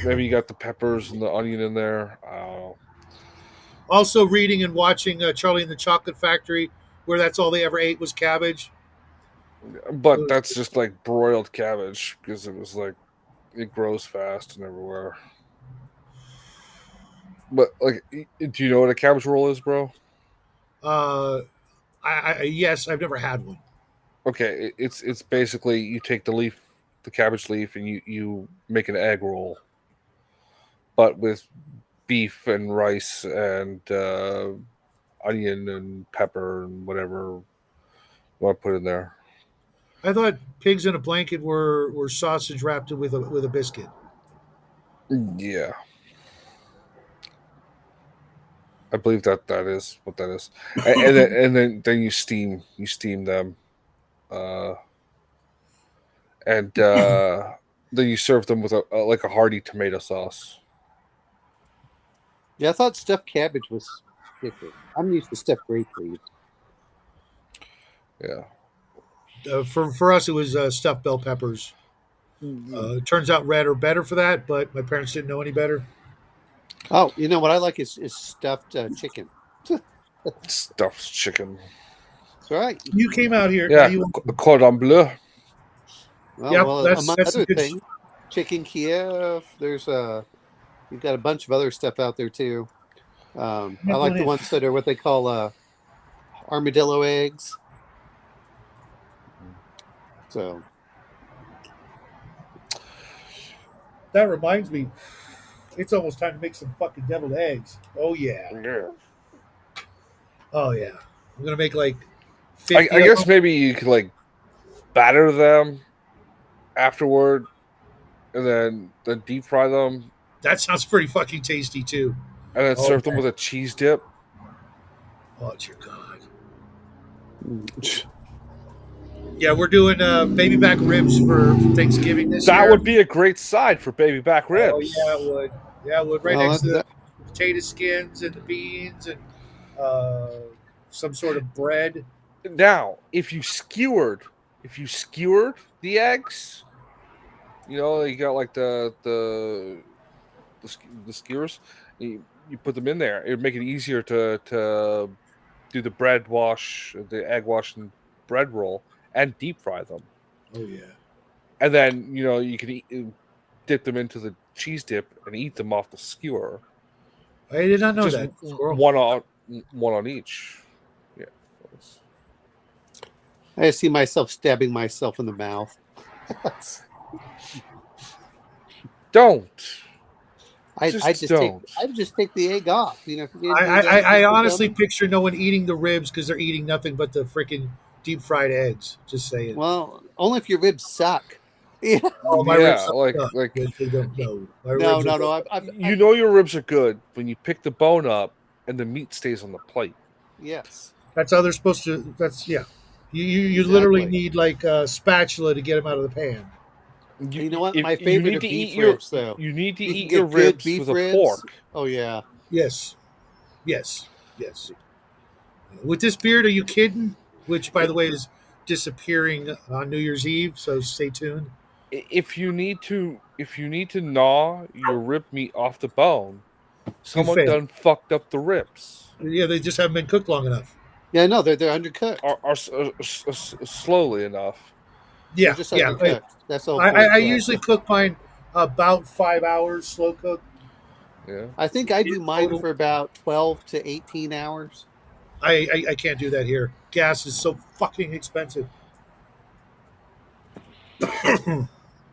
Maybe you got the peppers and the onion in there. I don't know. Also, reading and watching Charlie and the Chocolate Factory, where that's all they ever ate was cabbage. But that's just like broiled cabbage, because it was like it grows fast and everywhere. But do you know what a cabbage roll is, bro? Yes, I've never had one. Okay, it's basically you take the cabbage leaf, and you make an egg roll, but with beef and rice and onion and pepper and whatever you want to put in there. I thought pigs in a blanket were sausage wrapped with a biscuit. Yeah. I believe that is what that is, and then you steam them, and then you serve them with a hearty tomato sauce. Yeah, I thought stuffed cabbage was different. I'm used to stuffed grape leaves. Yeah. For us, it was stuffed bell peppers. Mm-hmm. Turns out red are better for that, but my parents didn't know any better. Oh, you know what I like is stuffed chicken. Stuffed chicken. That's right. You came out here. Yeah, cordon bleu. Well, that's other thing. Chicken Kiev. There's you've got a bunch of other stuff out there too. I like the ones that are what they call armadillo eggs. So that reminds me. It's almost time to make some fucking deviled eggs. Oh yeah. Oh yeah. I'm gonna make like 50 I guess maybe you could batter them afterward, and then deep fry them. That sounds pretty fucking tasty too. And then serve them with a cheese dip. Oh dear God. Yeah, we're doing baby back ribs for Thanksgiving this year. That would be a great side for baby back ribs. Oh yeah, it would. Yeah, it would. Right next to the potato skins and the beans and some sort of bread. Now, if you skewered the eggs, you got like the skewers, you put them in there. It would make it easier to do the the egg wash and bread roll, and deep fry them. Oh yeah. And then you can dip them into the cheese dip and eat them off the skewer. I did not know Just that. one on each. Yeah. I see myself stabbing myself in the mouth. Don't. I just take the egg off. I honestly picture no one eating the ribs because they're eating nothing but the freaking deep fried eggs. Just saying. Well, only if your ribs suck. Oh, my ribs like they don't know. No. Your ribs are good when you pick the bone up and the meat stays on the plate. Yes. That's how they're supposed to. That's yeah. You Exactly. literally need like a spatula to get them out of the pan. You know what? My favorite are beef ribs, though. You need to You can eat get your good ribs beef with a ribs. fork. Oh yeah. Yes. With this beard, are you kidding? Which, by the way, is disappearing on New Year's Eve. So stay tuned. If you need to gnaw your rib meat off the bone, someone failed. done fucked up the ribs. Yeah, they just haven't been cooked long enough. Yeah, no, they're undercooked. Are slowly enough. Yeah, They're just undercooked. That's all. I usually cook mine about 5 hours, slow cook. Yeah. I think I do mine for about 12 to 18 hours. I can't do that here. Gas is so fucking expensive.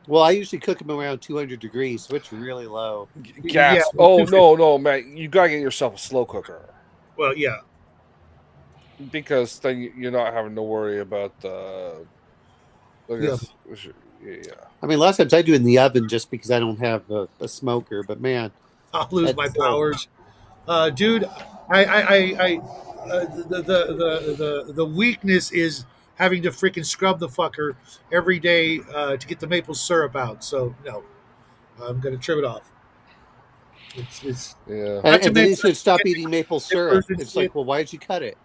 Well, I usually cook them around 200 degrees, so it's really low. Gas. Yeah, oh no, man! You gotta get yourself a slow cooker. Well, yeah. Because then you're not having to worry about Yeah. I mean, a lot of times I do it in the oven just because I don't have a smoker. But man, I'll lose my powers, dude. The weakness is having to freaking scrub the fucker every day to get the maple syrup out. So no, I'm gonna trim it off. It's yeah. And then you should stop eating maple syrup. It's like, well, why did you cut it?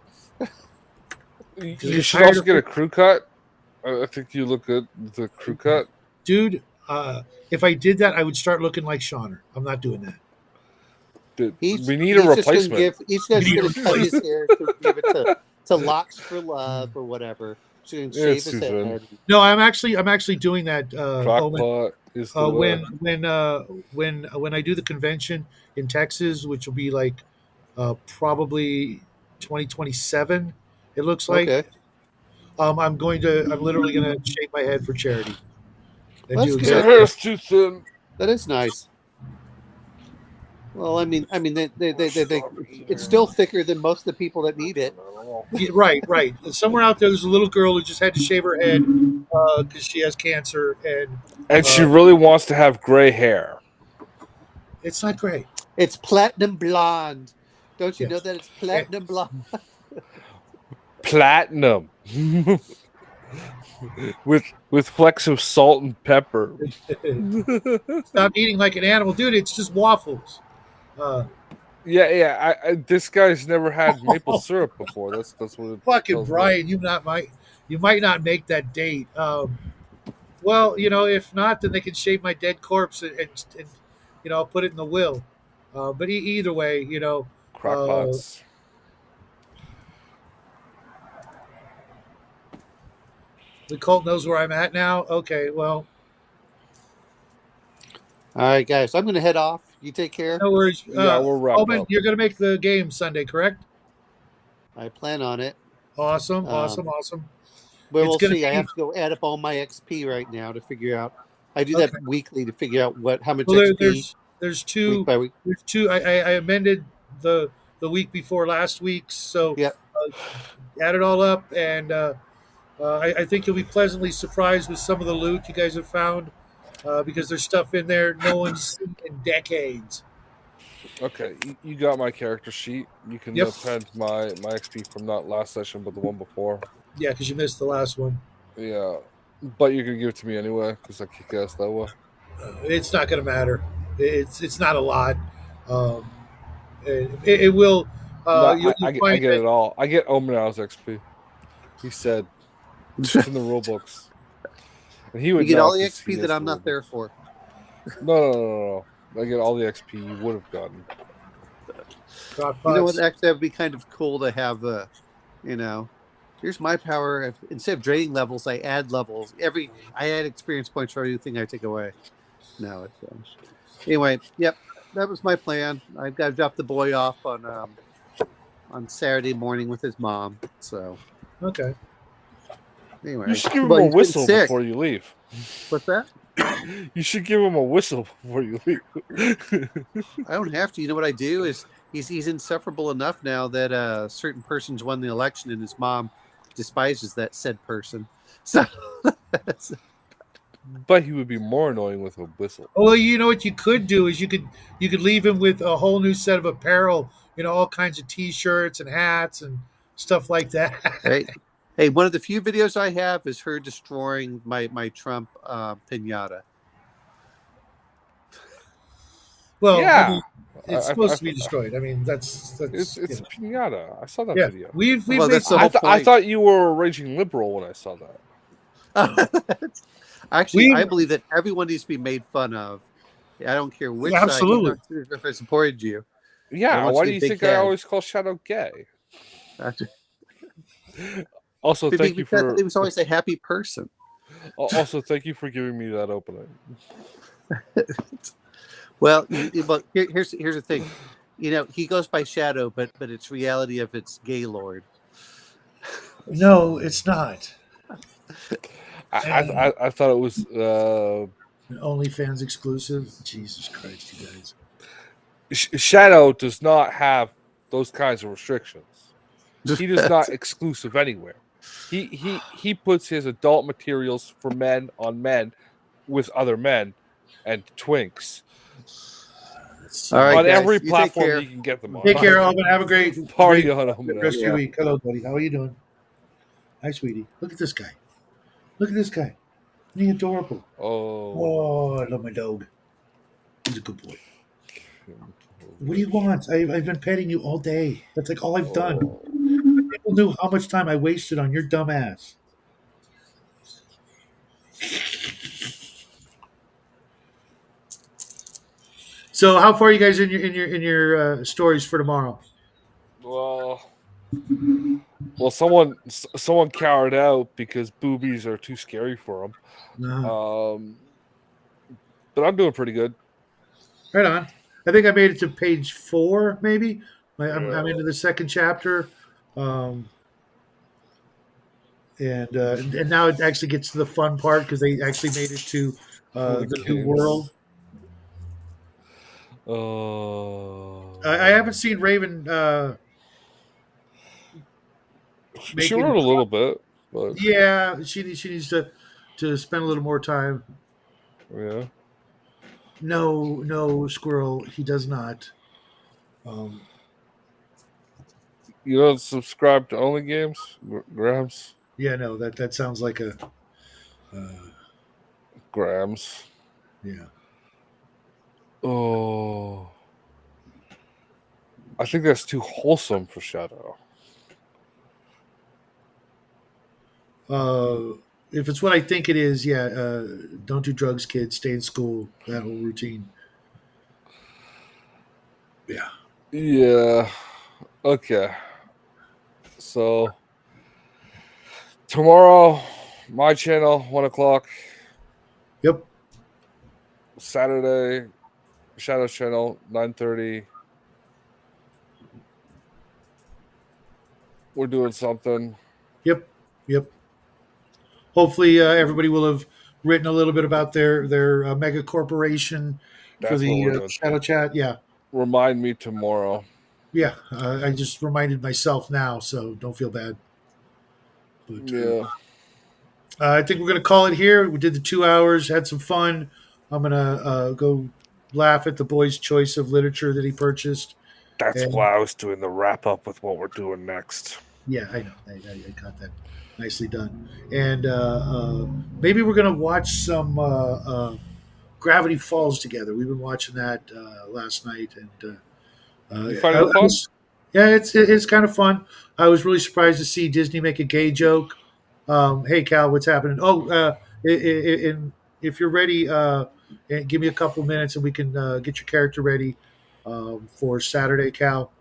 You should also get a crew cut. I think you look good with the crew cut. Dude, if I did that, I would start looking like Shauner. I'm not doing that. Dude, we need a replacement. He's just going to cut his hair to give it to Locks for Love or whatever. So he can shave his head. No, I'm actually doing that. When I do the convention in Texas, which will be like probably 2027, it looks like. Okay. I'm literally gonna shave my head for charity. Well, your hair's too thin. That is nice. Well, I mean, they it's still thicker than most of the people that need it. Yeah, right. Somewhere out there's a little girl who just had to shave her head because she has cancer, and she really wants to have gray hair. It's not gray. It's platinum blonde. Don't you know that it's platinum blonde? Platinum. with flecks of salt and pepper. Stop eating like an animal, dude. It's just waffles. This guy's never had maple syrup before. That's what it fucking Brian. You might not make that date. Well, if not, then they can shave my dead corpse and I'll put it in the will. But either way, Crockpots. The cult knows where I'm at now. Okay, well. All right, guys. I'm going to head off. You take care. No worries. We'll wrap up. You're going to make the game Sunday, correct? I plan on it. Awesome. But we'll see. I have to go add up all my XP right now to figure out. I do that weekly to figure out how much XP. There's two. Week by week. There's two. I amended the week before last week's, so add it all up, and I think you'll be pleasantly surprised with some of the loot you guys have found, because there's stuff in there no one's seen in decades. Okay, you got my character sheet. You can append my XP from not last session, but the one before. Yeah, because you missed the last one. Yeah, but you can give it to me anyway, because I kick ass that way. It's not going to matter. It's not a lot. It will No, you'll I find get that it all. I get Omenau's XP. He said it's in the rule books, and he You would get know all the 'cause he XP that knows I'm the rule not there books. for. No. I get all the XP you would have gotten. You know what? Actually, that would be kind of cool to have. You know, here's my power. Instead of draining levels, I add levels. I add experience points for everything I take away. No, it's anyway. Yep, that was my plan. I've got to drop the boy off on Saturday morning with his mom. So Okay. anyway, You should give him well, a he's been whistle sick. before you leave. What's that? You should give him a whistle before you leave. I don't have to. You know what I do is he's insufferable enough now that a certain person's won the election and his mom despises that said person. So But he would be more annoying with a whistle. Well, you know what you could do is you could leave him with a whole new set of apparel. You know, all kinds of T-shirts and hats and stuff like that. hey, one of the few videos I have is her destroying my Trump pinata. Well, Yeah. I mean, it's supposed to be destroyed. I mean, that's it's you a know. pinata. I saw that Yeah, video. we've Well, made that's the whole I point. thought you were a raging liberal when I saw that. Actually, I believe that everyone needs to be made fun of. I don't care which absolutely. side. Even if I supported you. Yeah. Why do you think I always call Shadow gay? Also, thank you for. He was always a happy person. Also, thank you for giving me that opening. Well, here's the thing. You know, he goes by Shadow, but it's reality of its Gaylord. No, it's not. I thought it was OnlyFans exclusive. Jesus Christ, you guys! Shadow does not have those kinds of restrictions. He does not exclusive anywhere. He puts his adult materials for men on men with other men and twinks. All right, on guys, every you platform you can get them on. Take care, Alvin. Have a great Party on rest of your week. Hello, buddy. How are you doing? Hi, sweetie. Look at this guy. Look at this guy. Isn't he adorable? Oh, I love my dog. He's a good boy. What do you want? I've been petting you all day. That's like all I've done. People knew how much time I wasted on your dumb ass. So, how far are you guys in your stories for tomorrow? Well, someone cowered out because boobies are too scary for them. But I'm doing pretty good. Right on. I think I made it to page 4, maybe. I'm into the second chapter, and now it actually gets to the fun part because they actually made it to the new world. I haven't seen Raven. She wrote a little bit, but yeah, she needs to spend a little more time. Yeah. No, Squirrel. He does not. You don't subscribe to Only Games, Grams? Yeah, no. That sounds like a Grams. Yeah. Oh, I think that's too wholesome for Shadow. If it's what I think it is, yeah. Don't do drugs, kids. Stay in school. That whole routine. Yeah. Yeah. Okay. So tomorrow, my channel, 1:00. Yep. Saturday, Shadow's channel, 9:30. We're doing something. Yep. Hopefully, everybody will have written a little bit about their mega corporation for the Shadow Chat. Yeah. Remind me tomorrow. Yeah, I just reminded myself now, so don't feel bad. But, yeah. I think we're going to call it here. We did the 2 hours, had some fun. I'm going to go laugh at the boy's choice of literature that he purchased. That's why I was doing the wrap up with what we're doing next. Yeah, I know. I got that nicely done. And maybe we're going to watch some Gravity Falls together. We've been watching that last night. And you find it fun? Yeah, it's kind of fun. I was really surprised to see Disney make a gay joke. Hey Cal, what's happening? Oh, if you're ready, give me a couple minutes and we can get your character ready for Saturday, Cal.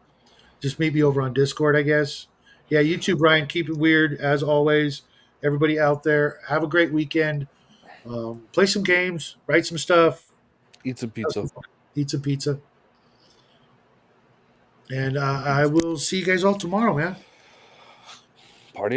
Just meet me over on Discord, I guess. Yeah, you too, Brian. Keep it weird as always. Everybody out there, have a great weekend. Play some games, write some stuff, Eat some have pizza. some fun, eat some pizza, and I will see you guys all tomorrow, man. Party on.